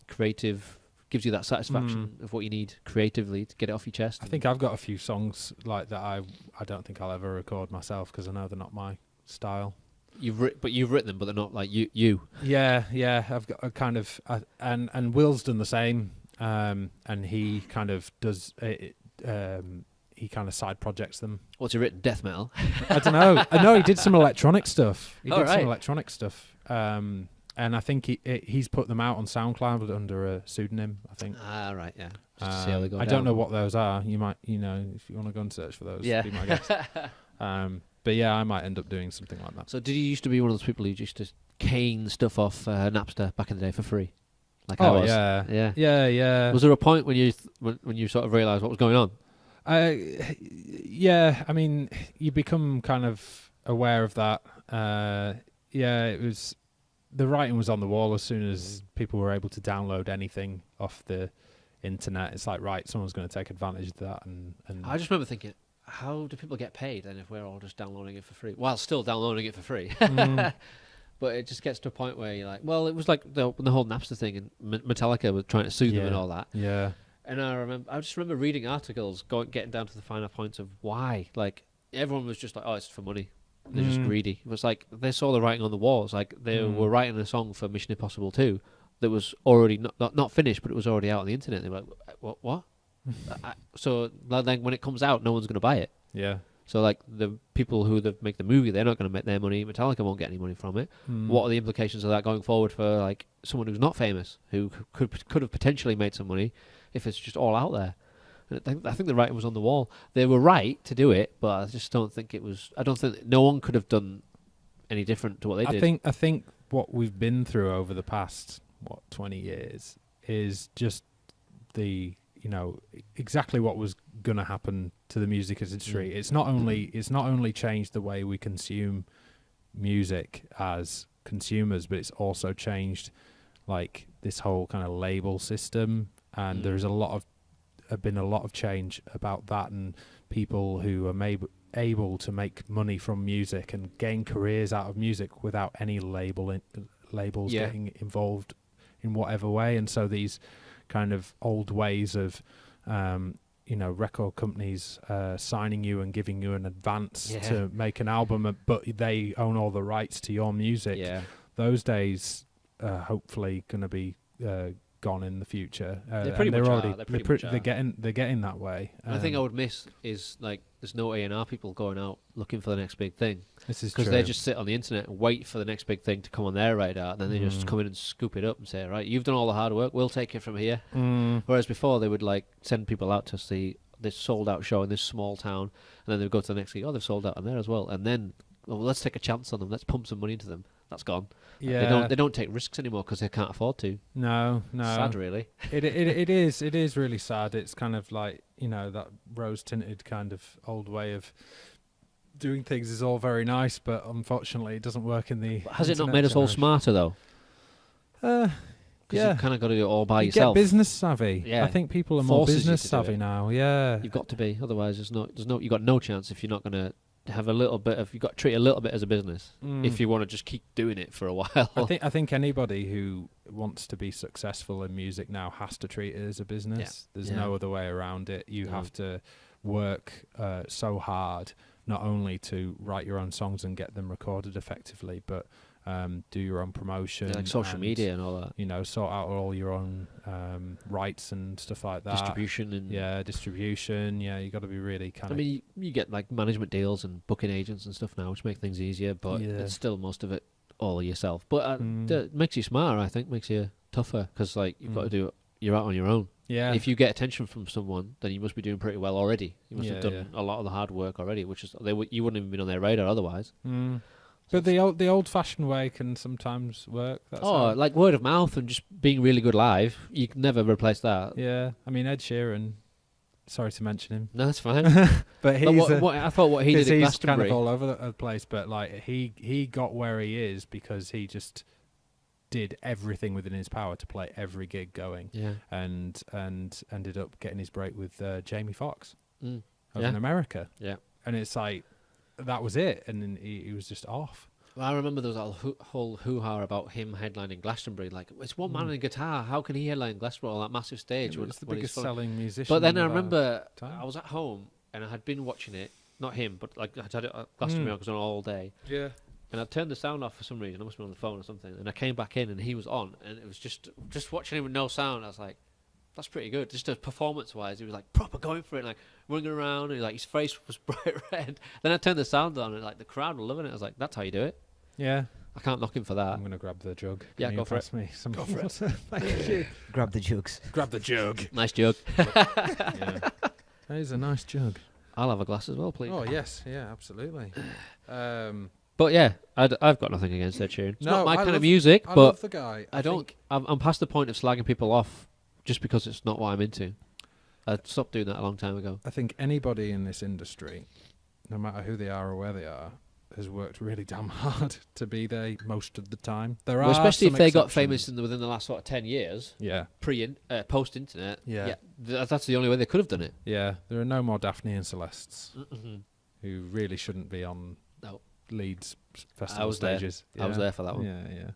creative, gives you that satisfaction of what you need creatively to get it off your chest. I think I've got a few songs like that. I don't think I'll ever record myself because I know they're not my style. You've written them, but they're not like you. Yeah. I've got a kind of and Will's done the same. And he kind of does it. He kind of side projects them. What's he written? Death metal? I don't know. I know he did some electronic stuff. And I think he's put them out on SoundCloud under a pseudonym, I think. Ah, right, yeah. Just to see how they go I down. don't know what those are. You might, if you want to go and search for those, be my guest. But yeah, I might end up doing something like that. So did you used to be one of those people who used to cane stuff off Napster back in the day for free? Like I was? Yeah. Was there a point when you sort of realised what was going on? Yeah, I mean, you become kind of aware of that. It was... The writing was on the wall as soon as people were able to download anything off the internet. It's like, right, someone's going to take advantage of that. And I just remember thinking, how do people get paid then if we're all just downloading it for free? While still downloading it for free. But it just gets to a point where you're like, well, it was like the whole Napster thing, and Metallica was trying to sue them and all that. Yeah. And I just remember reading articles, getting down to the finer points of why. Like, everyone was just like, oh, it's for money. They're just greedy. It was like they saw the writing on the walls. Like they were writing a song for Mission Impossible 2 that was already not finished, but it was already out on the internet. They were like, what? So then when it comes out, no one's going to buy it. Yeah. So like the people who make the movie, they're not going to make their money. Metallica won't get any money from it. What are the implications of that going forward for like someone who's not famous, who could have potentially made some money if it's just all out there? I think the writing was on the wall. They were right to do it, but I just don't think it was. I don't think no one could have done any different to what they did. I think what we've been through over the past 20 years is just exactly what was going to happen to the music industry. It's not only changed the way we consume music as consumers, but it's also changed like this whole kind of label system, and there's been a lot of change about that, and people who are able to make money from music and gain careers out of music without any labels getting involved in whatever way. And so these kind of old ways of record companies signing you and giving you an advance to make an album, but they own all the rights to your music. Those days hopefully going to be gone in the future. They're getting that way. The thing I would miss is like there's no A&R people going out looking for the next big thing. This is because they just sit on the internet and wait for the next big thing to come on their radar, and then they just come in and scoop it up and say, right, you've done all the hard work, we'll take it from here. Whereas before they would like send people out to see this sold out show in this small town, and then they would go to the next thing, they've sold out on there as well, and then let's take a chance on them, let's pump some money into them. That's gone. Yeah, they don't take risks anymore because they can't afford to. No. Sad, really. It is really sad. It's kind of like that rose tinted kind of old way of doing things is all very nice, but unfortunately it doesn't work in the. Has it not made us all smarter though? Because you've kind of got to do it all by yourself. Get business savvy. Yeah, I think people are more business savvy now. Yeah, you've got to be. Otherwise, you've got no chance if you're not going to have a little bit of. You've got to treat a little bit as a business if you want to just keep doing it for a while. I think anybody who wants to be successful in music now has to treat it as a business. Yeah. There's no other way around it. You have to work so hard, not only to write your own songs and get them recorded effectively, but do your own promotion, like social media and all that. Sort out all your own rights and stuff like that. Distribution. Yeah, you got to be really kind of. I mean, you get like management deals and booking agents and stuff now, which make things easier, but it's still most of it all yourself. But it makes you smarter, I think, makes you tougher, because like you've got to do it. You're out on your own. Yeah. If you get attention from someone, then you must be doing pretty well already. You must have done a lot of the hard work already, which is you wouldn't have been on their radar otherwise. But the old-fashioned way can sometimes work. Like word of mouth and just being really good live. You can never replace that. Yeah, I mean Ed Sheeran Sorry to mention him. No, that's fine. But he's I thought what he did at he's Glastonbury. kind of all over the place. But like he got where he is because he just did everything within his power to play every gig going. Yeah. And ended up getting his break with Jamie Foxx over Yeah. in America. Yeah. And it's like that was it, and then he was just off. Well, I remember there was a whole hoo-ha about him headlining Glastonbury. Like, it's one man and a guitar. How can he headline Glastonbury on that massive stage? It's the biggest he's selling musician. But then I of our remember time. I was at home and I had been watching it. Not him, but like I had it at Glastonbury. I was on all day. Yeah. And I turned the sound off for some reason. I must have been on the phone or something. And I came back in and he was on. And it was just watching him with no sound. I was like, that's pretty good. Just performance-wise, he was like proper going for it, like running around. And like his face was bright red. Then I turned the sound on and like the crowd were loving it. I was like, that's how you do it. Yeah. I can't knock him for that. I'm going to grab the jug. Yeah, Can go you for pass me some Go for it. water? Thank you. Grab the jugs. Grab the jug. Nice jug. Yeah. That is a nice jug. I'll have a glass as well, please. Oh, yes. Yeah, absolutely. But yeah, I've got nothing against Ed Sheeran. It's not my kind love, of music, I but love the guy. I don't. I'm past the point of slagging people off just because it's not what I'm into. I stopped doing that a long time ago. I think anybody in this industry, no matter who they are or where they are, has worked really damn hard to be there most of the time. There are Especially some if they got exceptions. famous within the last sort of 10 years, Yeah, post-internet. Yeah. That's the only way they could have done it. yeah. There are no more Daphne and Celestes Mm-hmm. who really shouldn't be on No. Leeds festival was there. stages. I was there for that one. Yeah,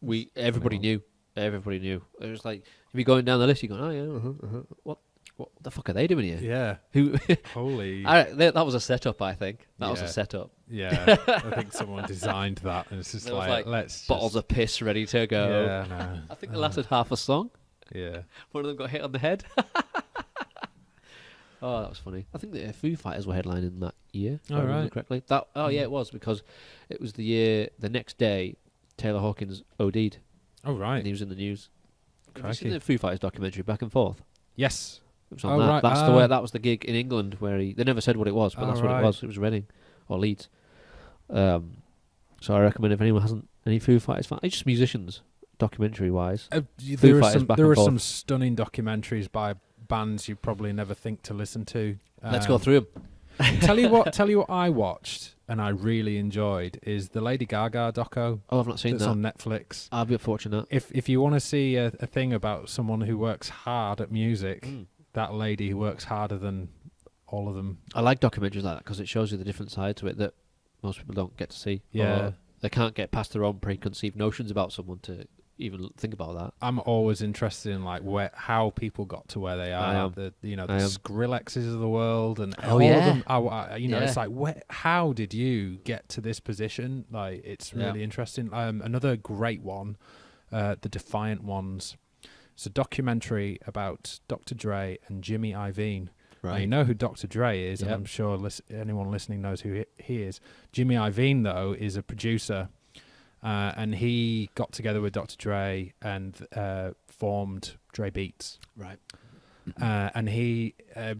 yeah. Everybody one. knew. Everybody knew. It was like, if you're going down the list, you're going, oh yeah, what the fuck are they doing here? Yeah. Who? Holy. That was a setup, I think. That was a Yeah. setup. Yeah. I think someone designed that, and it's just There was like, like let's bottles just, of piss ready to go. Yeah, no. I think they lasted half a song. Yeah. One of them got hit on the head. Oh, that was funny. I think the Foo Fighters were headlining that year. If I remember right. correctly. Yeah, it was because it was the next day Taylor Hawkins OD'd Oh right. and he was in the news. Have you seen Crikey. the Foo Fighters documentary Back and Forth? Yes. It was on Oh, that. right. That's the way. That was the gig in England where they never said what it was, but Oh, that's what right. it was. It was Reading or Leeds. So I recommend if anyone hasn't any Foo Fighters fan, it's just musicians, documentary wise. There Fighters Back are and some Forth. stunning documentaries by bands you probably never think to listen to. Let's go through them. Tell you what I watched and I really enjoyed is the Lady Gaga doco Oh, I've not seen that's that. on Netflix. I'll be fortunate. If you want to see a thing about someone who works hard at music, Mm. that lady who works harder than all of them. I like documentaries like that because it shows you the different side to it that most people don't get to see. Yeah. Or they can't get past their own preconceived notions about someone to even think about that. I'm always interested in like how people got to where they are. I am. The I am. Skrillexes of the world and Oh, all yeah. of them. Yeah. It's like how did you get to this position? Like it's Yeah. really interesting. Another great one, the Defiant Ones. It's a documentary about Dr. Dre and Jimmy Iovine. Now, you know who Dr. Dre is, and Yep. I'm sure anyone listening knows who he is. Jimmy Iovine, though, is a producer, and he got together with Dr. Dre and formed Dre Beats. Right. And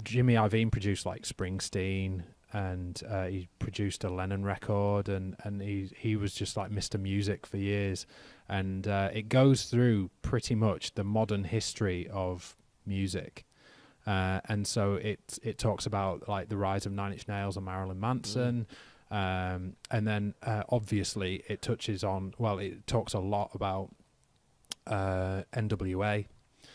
Jimmy Iovine produced like Springsteen, and he produced a Lennon record, and he was just like Mr. Music for years. And it goes through pretty much the modern history of music. And so it talks about like the rise of Nine Inch Nails and Marilyn Manson, and then obviously it touches on it talks a lot about NWA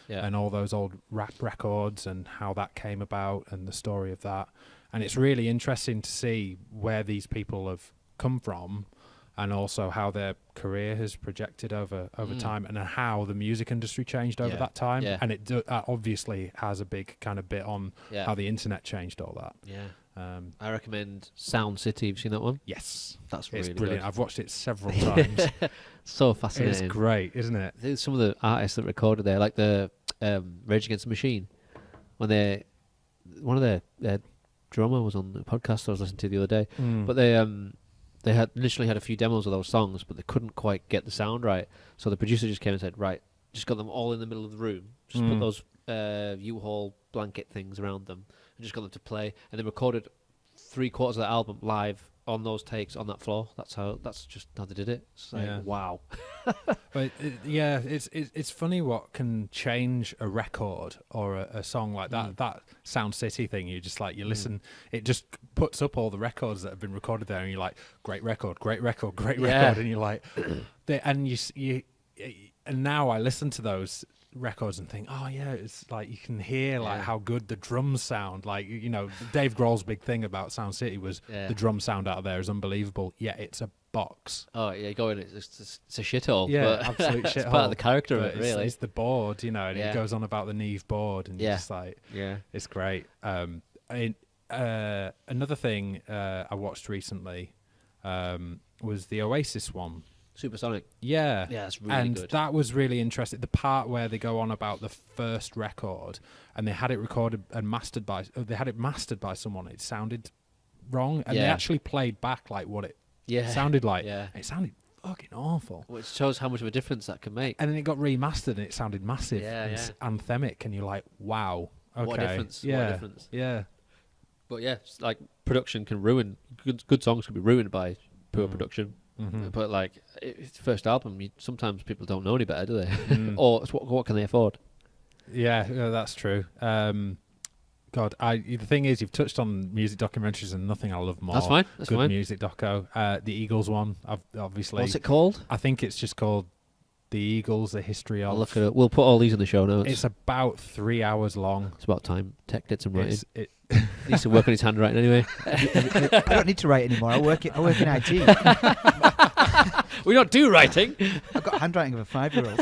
and all those old rap records and how that came about and the story of that. And it's really interesting to see where these people have come from, and also how their career has projected over time, and how the music industry changed over that time. Yeah. And it obviously has a big kind of bit on how the internet changed all that. Yeah. I recommend Sound City. Have you seen that one? Yes. That's It's really brilliant. good. I've watched it several times. So fascinating. It's great, isn't it? There's some of the artists that recorded there, like the Rage Against the Machine, when one of their drummer was on the podcast I was listening to the other day, but they had initially had a few demos of those songs, but they couldn't quite get the sound right. So the producer just came and said, right, just got them all in the middle of the room, just put those U-Haul blanket things around them, and just got them to play, and they recorded 3/4 of the album live on those takes on that floor. That's just how they did it. It's like, wow. But it's funny what can change a record or a song like that. That Sound City thing, you just like, you listen, it just puts up all the records that have been recorded there, and you're like, great record, and you're like, and now I listen to those records and think, oh yeah, it's like you can hear like how good the drums sound. Like, you know, Dave Grohl's big thing about Sound City was the drum sound out of there is unbelievable. Yeah, it's a box. Oh yeah, you go in, it's a shithole. Yeah, but absolute shithole. It's part of the character of it, really. It's the board, you know, and it goes on about the Neve board, and you're just like, it's great. Another thing I watched recently was the Oasis one. Supersonic. Yeah. Yeah, it's really and good. that was really interesting. The part where they go on about the first record, and they had it recorded and mastered by someone. It sounded wrong, and they actually played back like what it sounded like. Yeah. It sounded fucking awful. Which shows how much of a difference that can make. And then it got remastered, and it sounded massive and anthemic, and you're like, wow. Okay. What a difference. Yeah. What a difference. Yeah. But yeah, it's like production can ruin good songs can be ruined by poor production. Mm-hmm. But like, it's the first album. Sometimes people don't know any better, do they? Or what can they afford? Yeah, that's true. God, the thing is, you've touched on music documentaries, and nothing I love more. That's fine. That's good fine. Music doco. The Eagles one, obviously. What's it called? I think it's just called The Eagles: A History of. I'll look at it. We'll put all these in the show notes. It's about 3 hours long. It's about time Tek did some writing. He needs to work on his handwriting anyway. I don't need to write anymore. I work in IT. We don't do writing. I've got handwriting of a 5-year-old.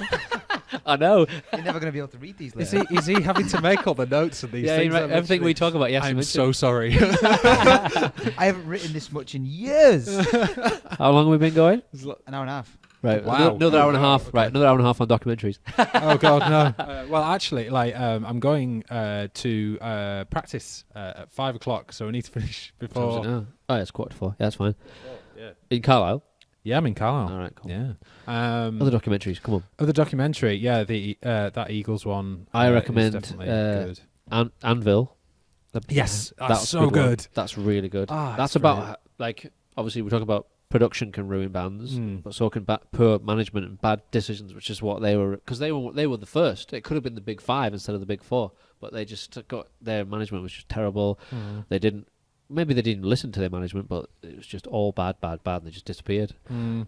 I know. You're never going to be able to read these later. Is he having to make all the notes of these things? Everything we talk about, yes. I'm so sorry. I haven't written this much in years. How long have we been going? An hour and a half. Right. Wow. Another hour and a half. Okay. Right. Another hour and a half on documentaries. Oh God, no. Well, actually, like, I'm going to practice at 5 o'clock, so we need to finish before. Oh, yeah, it's 4:45. Yeah, that's fine. Yeah. In Carlisle. Yeah, I'm in Carlisle. All right, cool. Yeah. Other documentaries, come on. Other documentary, yeah, the that Eagles one. I recommend definitely good. Anvil. Yes, that's so good. That's really good. That's about like, obviously we're talking about production can ruin bands, but so can poor management and bad decisions, which is what they were, because they were the first. It could have been the big 5 instead of the big 4, but they just got, their management was just terrible. Maybe they didn't listen to their management, but it was just all bad, and they just disappeared.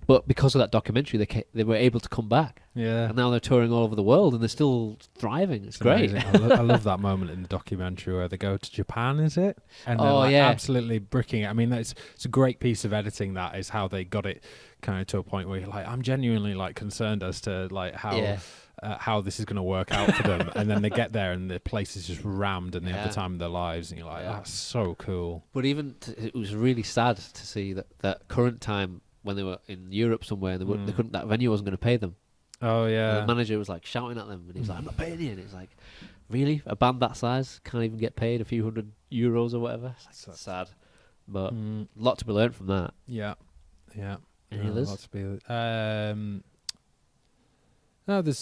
But because of that documentary, they were able to come back. Yeah. And now they're touring all over the world, and they're still thriving. It's great. I love that moment in the documentary where they go to Japan, is it? And they're absolutely bricking it. I mean, it's a great piece of editing, that is how they got it kind of to a point where you're like, I'm genuinely like concerned as to like how this is going to work out for them. And then they get there and the place is just rammed and they have the time of their lives, and you're like, that's so cool. But even it was really sad to see that current time when they were in Europe somewhere, and they couldn't, that venue wasn't going to pay them. Oh yeah. And the manager was like shouting at them, and he was like, I'm not paying you. And it's like, really? A band that size can't even get paid a few €100 or whatever? It's like, sad. But a lot to be learned from that. Yeah. Any others? Lots to be. No, there's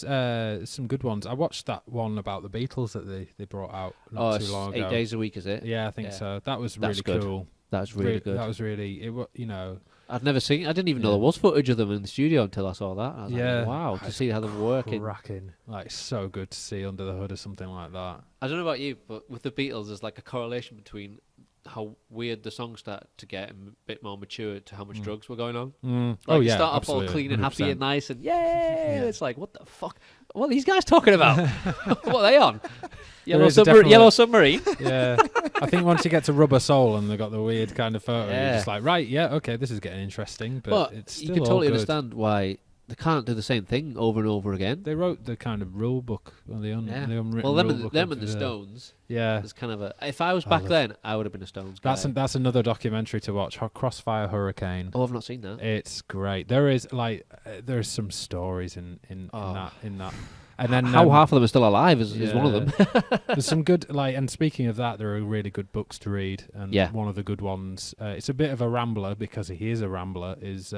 some good ones. I watched that one about the Beatles that they brought out not too long ago. 8 days a week, is it? Yeah, I think so. That was really cool. That was really good. That was really, you know. I'd never seen. I didn't even know there was footage of them in the studio until I saw that. I was like, wow, to see how they're working. Cracking. Like, so good to see under the hood or something like that. I don't know about you, but with the Beatles, there's like a correlation between how weird the songs start to get and a bit more mature to how much drugs were going on. Like, you start off all clean and 100%. Happy and nice and it's like, what the fuck? What are these guys talking about? What are they on? Yellow Submarine? Yeah. I think once you get to Rubber Soul and they got the weird kind of photo, you're just like, right, okay, this is getting interesting, but it's still you can totally understand why they can't do the same thing over and over again. They wrote the kind of rule book, the unwritten rule book. Them and the Stones. Yeah, it's kind of if I was back then, I would have been a Stones guy. That's another documentary to watch. Crossfire Hurricane. Oh, I've not seen that. It's great. There is there's some stories in that. And then how half of them are still alive is one of them. There's some good and speaking of that, there are really good books to read, and one of the good ones. It's a bit of a rambler because he is a rambler. Is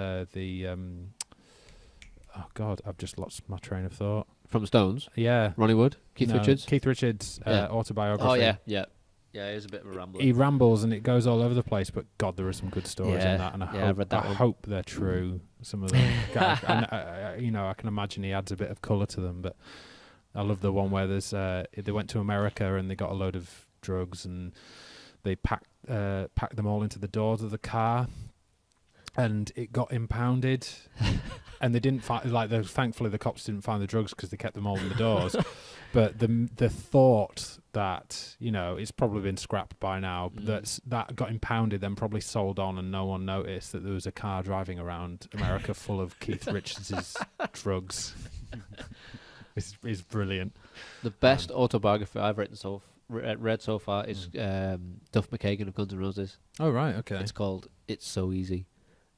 oh God, I've just lost my train of thought. From Stones? Yeah. Ronnie Wood? Keith Richards? Keith Richards' autobiography. Oh, yeah. Yeah, it is a bit of a rambler. He rambles and it goes all over the place, but God, there are some good stories in that, and I've read that I one. hope they're true. Some of them, I can imagine he adds a bit of colour to them. But I love the one where they went to America and they got a load of drugs and they packed them all into the doors of the car, and it got impounded. And they didn't find, thankfully the cops didn't find the drugs because they kept them all in the doors. But the thought that, it's probably been scrapped by now, but that got impounded, then probably sold on, and no one noticed that there was a car driving around America full of Keith Richards' drugs. It's brilliant. The best autobiography I've read so far is Duff McKagan of Guns N' Roses. Oh, right, okay. It's called It's So Easy.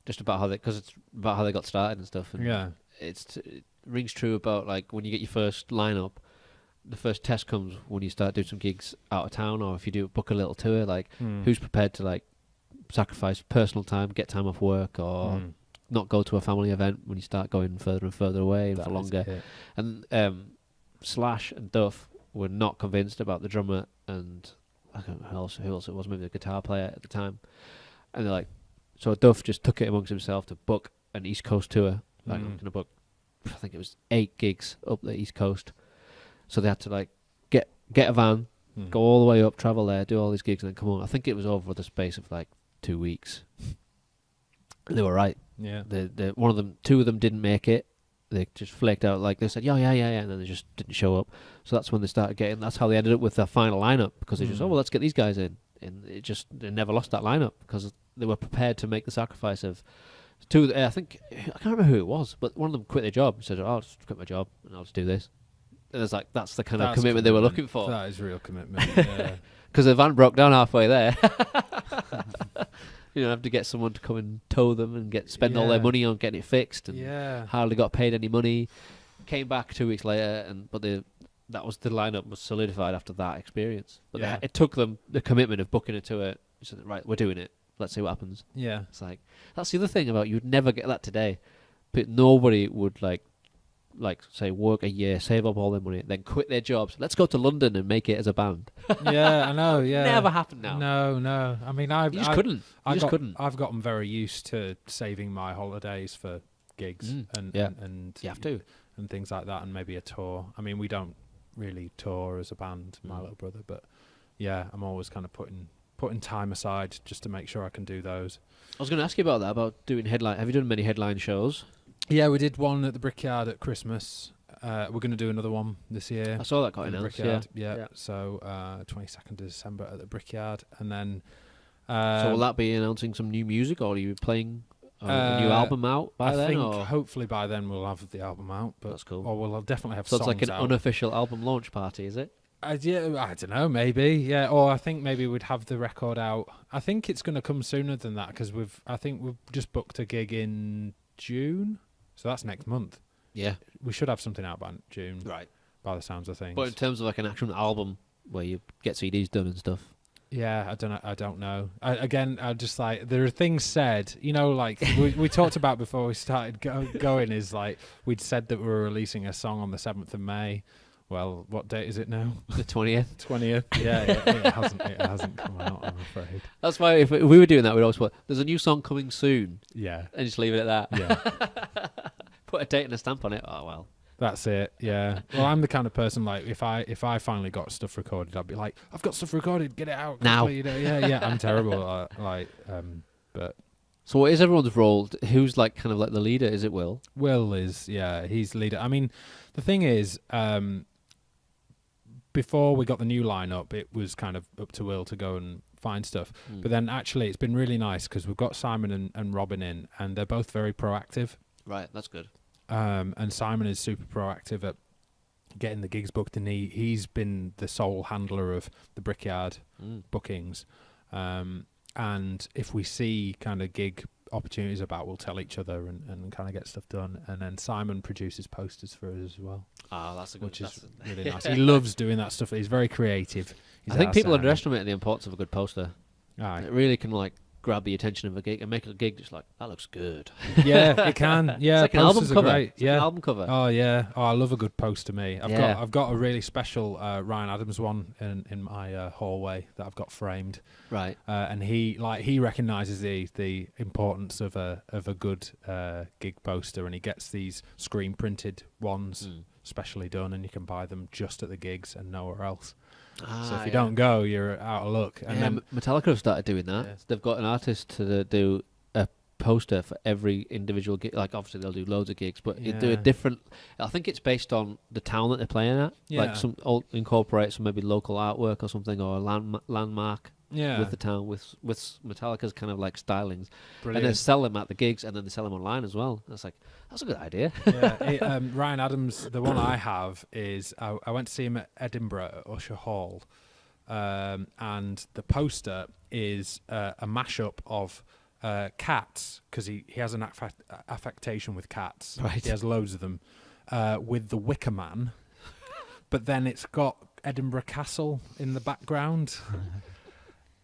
Just about how it's about how they got started and stuff. And yeah. It rings true about like when you get your first lineup, the first test comes when you start doing some gigs out of town, or if you book a little tour, like who's prepared to like sacrifice personal time, get time off work, or not go to a family event when you start going further and further away for longer. And Slash and Duff were not convinced about the drummer and I don't know who else it was, maybe the guitar player at the time. And they're like, so Duff just took it amongst himself to book an East Coast tour. Like, I'm going to book, I think it was 8 gigs up the East Coast. So they had to like get a van, go all the way up, travel there, do all these gigs, and then come on. I think it was over the space of like 2 weeks. And they were right. Yeah. Two of them didn't make it. They just flaked out. Like they said, yeah, and then they just didn't show up. So that's when they started getting. That's how they ended up with their final lineup, because they just let's get these guys in, and they never lost that lineup because they were prepared to make the sacrifice of two. I think I can't remember who it was, but one of them quit their job and said, "I'll just quit my job and I'll just do this." And it's like that's the kind of commitment they were looking for. That is real commitment. Yeah. Because the van broke down halfway there. Have to get someone to come and tow them and spend all their money on getting it fixed, and hardly got paid any money. Came back 2 weeks later, but the lineup was solidified after that experience. But it took them the commitment of booking a tour. So right, we're doing it. Let's see what happens. Yeah, it's like that's the other thing about you'd never get that today. But nobody would like say work a year, save up all their money, then quit their jobs. Let's go to London and make it as a band. Yeah, I know. Yeah, never happened now. No. I mean, you just couldn't. I've gotten very used to saving my holidays for gigs and you have to and things like that, and maybe a tour. I mean, we don't really tour as a band, My Little Brother, but yeah, I'm always kind of putting time aside just to make sure I can do those. I was going to ask you about that, about doing headline. Have you done many headline shows? Yeah, we did one at the Brickyard at Christmas. We're going to do another one this year. I saw that got announced. Yeah. So 22nd of December at the Brickyard, and then. So will that be announcing some new music, or are you playing a new album out by then? I think hopefully by then we'll have the album out. But, that's cool. Or we'll definitely have songs songs out. So it's like an out. unofficial album launch party, is it? Yeah, I don't know, maybe. Yeah, or I think maybe we'd have the record out. I think it's going to come sooner than that because we've just booked a gig in June, so that's next month. Yeah, we should have something out by June, right? By the sounds of things. But in terms of like an actual album where you get CDs done and stuff. Yeah, I don't know. I just like there are things said, like we talked about before we started going. Is like we'd said that we were releasing a song on the 7th of May. Well, what date is it now? The 20th. 20th. Yeah, it hasn't come out, I'm afraid. That's why if we were doing that, we'd always put, there's a new song coming soon. Yeah. And just leave it at that. Yeah. Put a date and a stamp on it. Oh, well. That's it, yeah. Well, I'm the kind of person, like, if I finally got stuff recorded, I'd be like, I've got stuff recorded, get it out. Now. Yeah, I'm terrible. But... So what is everyone's role? Who's like kind of like the leader? Is it Will? Will is, yeah, he's the leader. I mean, the thing is... before we got the new lineup, it was kind of up to Will to go and find stuff. But then actually it's been really nice because we've got Simon and Robin in, and they're both very proactive. Right, that's good. And Simon is super proactive at getting the gigs booked, and he's been the sole handler of the Brickyard bookings. And if we see kind of gig opportunities about, we'll tell each other and kind of get stuff done. And then Simon produces posters for us as well. Ah, that's a good. Which is really nice. He loves doing that stuff. He's very creative. I think people underestimate the importance of a good poster. Aye. It really can like grab the attention of a gig and make a gig just like, that looks good. Yeah, it can. Yeah, It's like an album posters are cover. great. It's like Yeah. an album cover. Oh yeah. Oh, I love a good poster. Me, Yeah. I've got a really special Ryan Adams one in my hallway that I've got framed. Right. And he recognises the importance of a good gig poster, and he gets these screen printed ones specially done, and you can buy them just at the gigs and nowhere else. So if you don't go, you're out of luck. And then Metallica have started doing that. Yeah. They've got an artist to do a poster for every individual gig. Like, obviously, they'll do loads of gigs, but you do a Yeah. different... I think it's based on the town that they're playing at. Yeah. Like, incorporate some maybe local artwork or something, or a landmark yeah, with the town, with Metallica's kind of like stylings. brilliant. And then sell them at the gigs, and then they sell them online as well. That's like, that's a good idea. Yeah, Ryan Adams, the one I have is I went to see him at Edinburgh at Usher Hall, and the poster is a mashup of cats, because he has an affectation with cats. Right. He has loads of them, with the Wicker Man, but then it's got Edinburgh Castle in the background.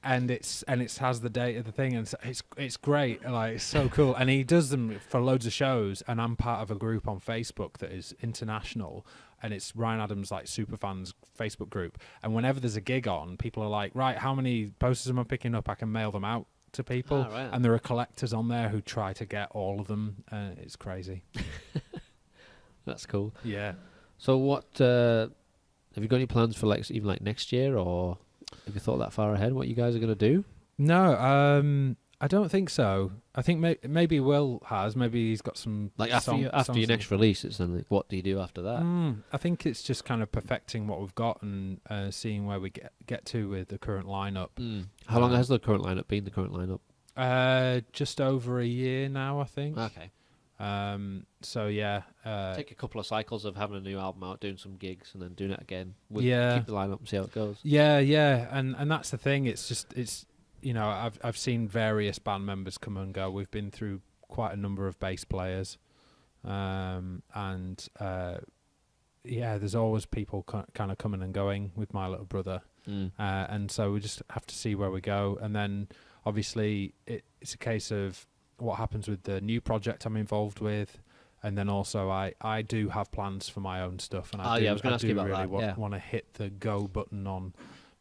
And it has the date of the thing, and it's great. Like, it's so cool. And he does them for loads of shows. And I'm part of a group on Facebook that is international, and it's Ryan Adams like superfans Facebook group. And whenever there's a gig on, people are like, right, how many posters am I picking up? I can mail them out to people. Ah, right. And there are collectors on there who try to get all of them. It's crazy. That's cool. Yeah. So what... have you got any plans for like even like next year, or... Have you thought that far ahead? What you guys are going to do? No, I don't think so. I think maybe Will has. Maybe he's got some Like after your next release, it's then like, what do you do after that? I think it's just kind of perfecting what we've got and seeing where we get to with the current lineup. How long has the current lineup been? The current lineup? Just over a year now, I think. Okay. So yeah. Take a couple of cycles of having a new album out, doing some gigs, and then doing it again. Yeah. Keep the lineup and see how it goes. Yeah, and that's the thing. It's you know, I've seen various band members come and go. We've been through quite a number of bass players, and there's always people kind of coming and going with My Little Brother, and so we just have to see where we go. And then obviously it's a case of what happens with the new project I'm involved with. And then also, I do have plans for my own stuff, and I was going to ask you about really that. Want to hit the go button on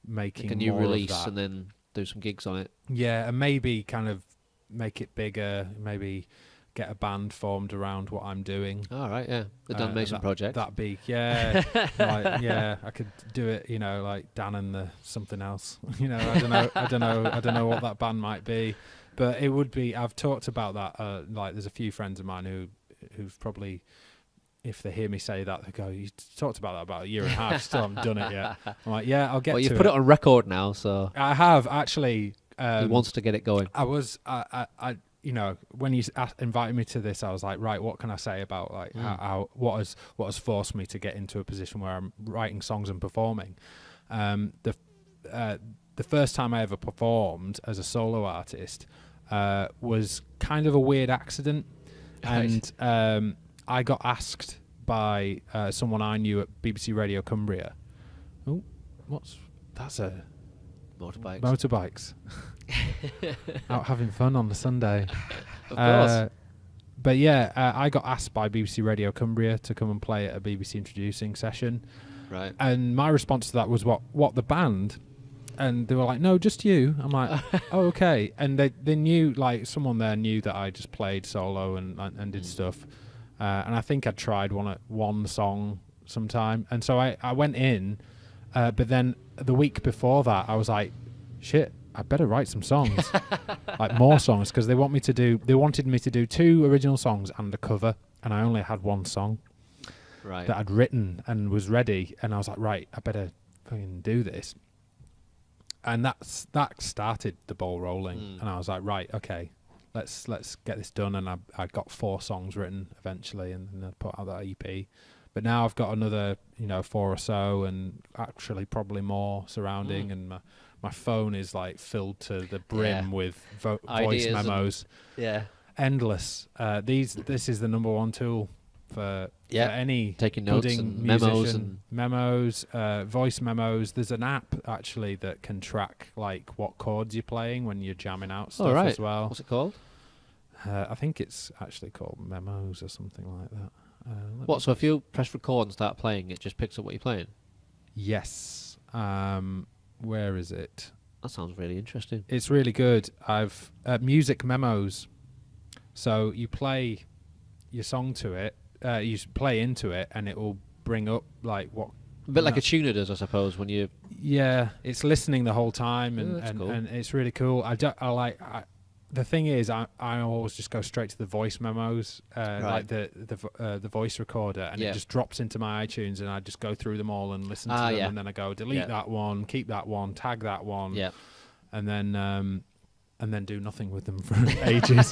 making like a new more release, of that. and then do some gigs on it. Yeah, and maybe kind of make it bigger. Maybe get a band formed around what I'm doing. All right, yeah, the Dan Mason project. That'd be I could do it. You know, like Dan and the something else. You know, I don't know what that band might be, but it would be. I've talked about that. Like, there's a few friends of mine who've probably, if they hear me say that, they go, "You talked about that about a year and a half, still haven't done it yet." I'm like, "Yeah, I'll get to it." Well, you've put it on record now, so I have actually. he wants to get it going. I you know, when you invited me to this, I was like, right, what can I say about like how what has forced me to get into a position where I'm writing songs and performing. The first time I ever performed as a solo artist was kind of a weird accident. Right. And I got asked by someone I knew at BBC Radio Cumbria. Oh, that's a Motorbikes. Out having fun on a Sunday. Of course. But yeah, I got asked by BBC Radio Cumbria to come and play at a BBC introducing session. Right. And my response to that was, what the band? And they were like, no, just you. I'm like, oh, okay. And they knew, like, someone there knew that I just played solo and did stuff. And I think I'd tried one song sometime. And so I went in, but then the week before that, I was like, shit, I better write some songs, like more songs, because they wanted me to do 2 original songs and a cover, and I only had 1 song that I'd written and was ready. And I was like, right, I better fucking do this. And that started the ball rolling. And I was like, right, okay, let's get this done. And I got 4 songs written eventually, and then I put out that EP. But now I've got another, 4 or so, and actually probably more surrounding. And my phone is like filled to the brim with voice memos. Yeah, endless. This is the number 1 tool for Yeah, any taking notes budding and musician. Memos, voice memos. There's an app actually that can track like what chords you're playing when you're jamming out stuff right. as well. What's it called? I think it's actually called Memos or something like that. What? So if you press record and start playing, it just picks up what you're playing? Yes. Where is it? That sounds really interesting. It's really good. I've music memos. So you play your song to it, you play into it, and it will bring up like what. A bit like a tuner does, I suppose, when you. Yeah, it's listening the whole time, and that's cool. and it's really cool. The thing is, I always just go straight to the voice memos, like the voice recorder, and it just drops into my iTunes, and I just go through them all and listen to them, and then I go delete that one, keep that one, tag that one, and then do nothing with them for ages,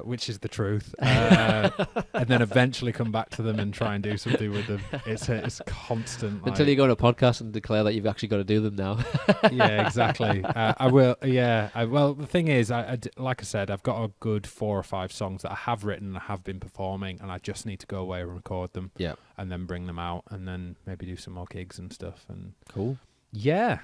which is the truth, and then eventually come back to them and try and do something with them. It's constant. Until you go on a podcast and declare that you've actually got to do them now. Yeah, exactly. I will. Yeah. Well, the thing is, like I said, I've got a good 4 or 5 songs that I have written and I have been performing, and I just need to go away and record them. Yeah. And then bring them out, and then maybe do some more gigs and stuff. And cool. Yeah.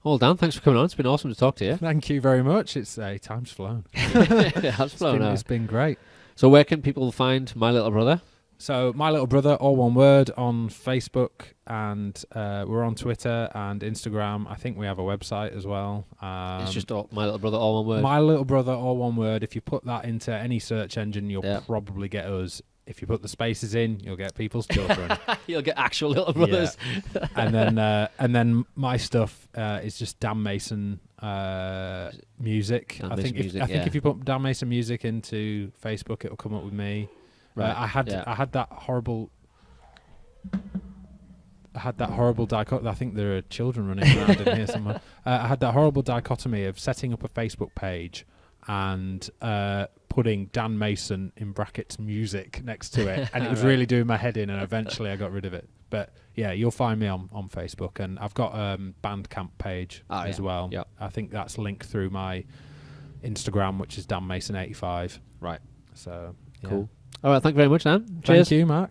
Well, Dan, thanks for coming on. It's been awesome to talk to you. Thank you very much. It's time's flown. It has flown. It's been great. So where can people find My Little Brother? So My Little Brother, all one word, on Facebook, and we're on Twitter and Instagram. I think we have a website as well. It's just My Little Brother, all one word. My Little Brother, all one word. If you put that into any search engine, you'll probably get us. If you put the spaces in, you'll get People's Children. You'll get actual Little Brothers. Yeah. and then my stuff is just Dan Mason music. I think if you put Dan Mason music into Facebook, it'll come up with me. Right. I had that horrible dichotomy. I think there are children running around in here somewhere. I had that horrible dichotomy of setting up a Facebook page and putting Dan Mason in brackets music next to it, and it was really doing my head in, and eventually I got rid of it. But yeah, you'll find me on Facebook, and I've got a Bandcamp page as well. Yep. I think that's linked through my Instagram, which is Dan Mason 85. Right. So cool. All right, thank you very much, Dan. Cheers. Thank you, Mark.